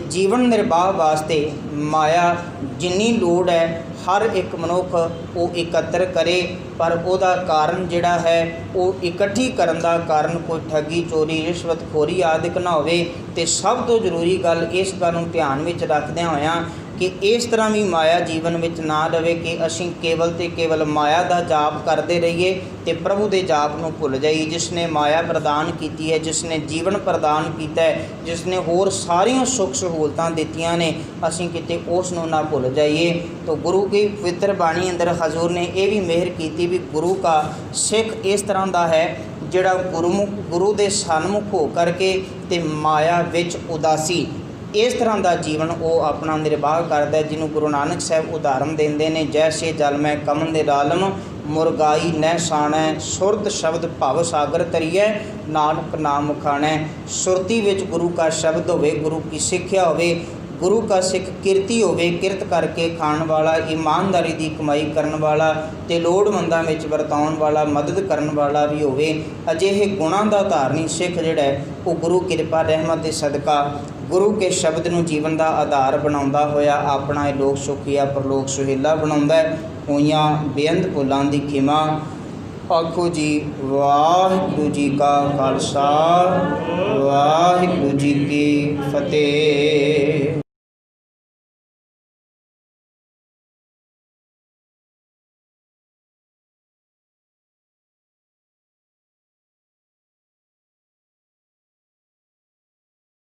ਜੀਵਨ ਨਿਰਵਾਹ ਵਾਸਤੇ ਮਾਇਆ ਜਿੰਨੀ ਲੋੜ ਹੈ ਹਰ ਇੱਕ ਮਨੁੱਖ ਉਹ ਇਕੱਤਰ ਕਰੇ, ਪਰ ਉਹਦਾ ਕਾਰਨ ਜਿਹੜਾ ਹੈ ਉਹ ਇਕੱਠੀ ਕਰਨ ਦਾ ਕਾਰਨ ਕੋਈ ਠੱਗੀ, ਚੋਰੀ, ਰਿਸ਼ਵਤਖੋਰੀ ਆਦਿਕ ਨਾ ਹੋਵੇ। ਤੇ ਸਭ ਤੋਂ ਜ਼ਰੂਰੀ ਗੱਲ ਇਸ ਗੱਲ ਨੂੰ ਧਿਆਨ ਵਿੱਚ ਰੱਖਦਿਆਂ ਹੋਇਆਂ ਕਿ ਇਸ ਤਰ੍ਹਾਂ ਵੀ ਮਾਇਆ ਜੀਵਨ ਵਿੱਚ ਨਾ ਰਵੇ ਕਿ ਅਸੀਂ ਕੇਵਲ ਤੇ ਕੇਵਲ ਮਾਇਆ ਦਾ ਜਾਪ ਕਰਦੇ ਰਹੀਏ ਤੇ ਪ੍ਰਭੂ ਦੇ ਜਾਪ ਨੂੰ ਭੁੱਲ ਜਾਈਏ। ਜਿਸ ਨੇ ਮਾਇਆ ਪ੍ਰਦਾਨ ਕੀਤੀ ਹੈ, ਜਿਸ ਨੇ ਜੀਵਨ ਪ੍ਰਦਾਨ ਕੀਤਾ ਹੈ, ਜਿਸ ਨੇ ਹੋਰ ਸਾਰੀਆਂ ਸੁੱਖ ਸਹੂਲਤਾਂ ਦਿੱਤੀਆਂ ਨੇ, ਅਸੀਂ ਕਿਤੇ ਉਸ ਨੂੰ ਨਾ ਭੁੱਲ ਜਾਈਏ। ਤਾਂ ਗੁਰੂ ਕੀ ਪਵਿੱਤਰ ਬਾਣੀ ਅੰਦਰ ਹਜ਼ੂਰ ਨੇ ਇਹ ਵੀ ਮਿਹਰ ਕੀਤੀ ਵੀ ਗੁਰੂ ਦਾ ਸਿੱਖ ਇਸ ਤਰ੍ਹਾਂ ਦਾ ਹੈ ਜਿਹੜਾ ਗੁਰੂ ਦੇ ਸਨਮੁਖ ਹੋ ਕਰਕੇ ਤੇ ਮਾਇਆ ਵਿੱਚ ਉਦਾਸੀ ਇਸ ਤਰ੍ਹਾਂ ਦਾ ਜੀਵਨ ਉਹ ਆਪਣਾ ਨਿਰਵਾਹ ਕਰਦਾ, ਜਿਹਨੂੰ ਗੁਰੂ ਨਾਨਕ ਸਾਹਿਬ ਉਦਾਹਰਨ ਦਿੰਦੇ ਨੇ, ਜੈਸੇ ਜਲ ਮੈਂ ਕਮਲ ਦੇ ਰਾਲਮ मुरगाई न साणै सुरत शब्द भव सागर तरीए नानक नाम खाणै। सुरती विच गुरु का शब्द होवे, गुरु की सिक्ख्या होवे, गुरु का सिख किरती होवे, किरत करके खाण वाला, ईमानदारी की कमाई करन वाला ते लोड़वंदां विच वरताउण वाला, मदद करन वाला भी होवे। अजिहे गुणां दा धारनी सिख जिहड़ा है वो गुरु किरपा रहमत दे सदका गुरु के शब्द नूं जीवन का आधार बनाउंदा होया अपना लोक सुखिया परलोक सुहेला बनाउंदा है। होइयां बेअंत भुलां दी खिमा। आखो जी वाहिगुरू जी का खालसा वाहिगुरू जी की फतेह।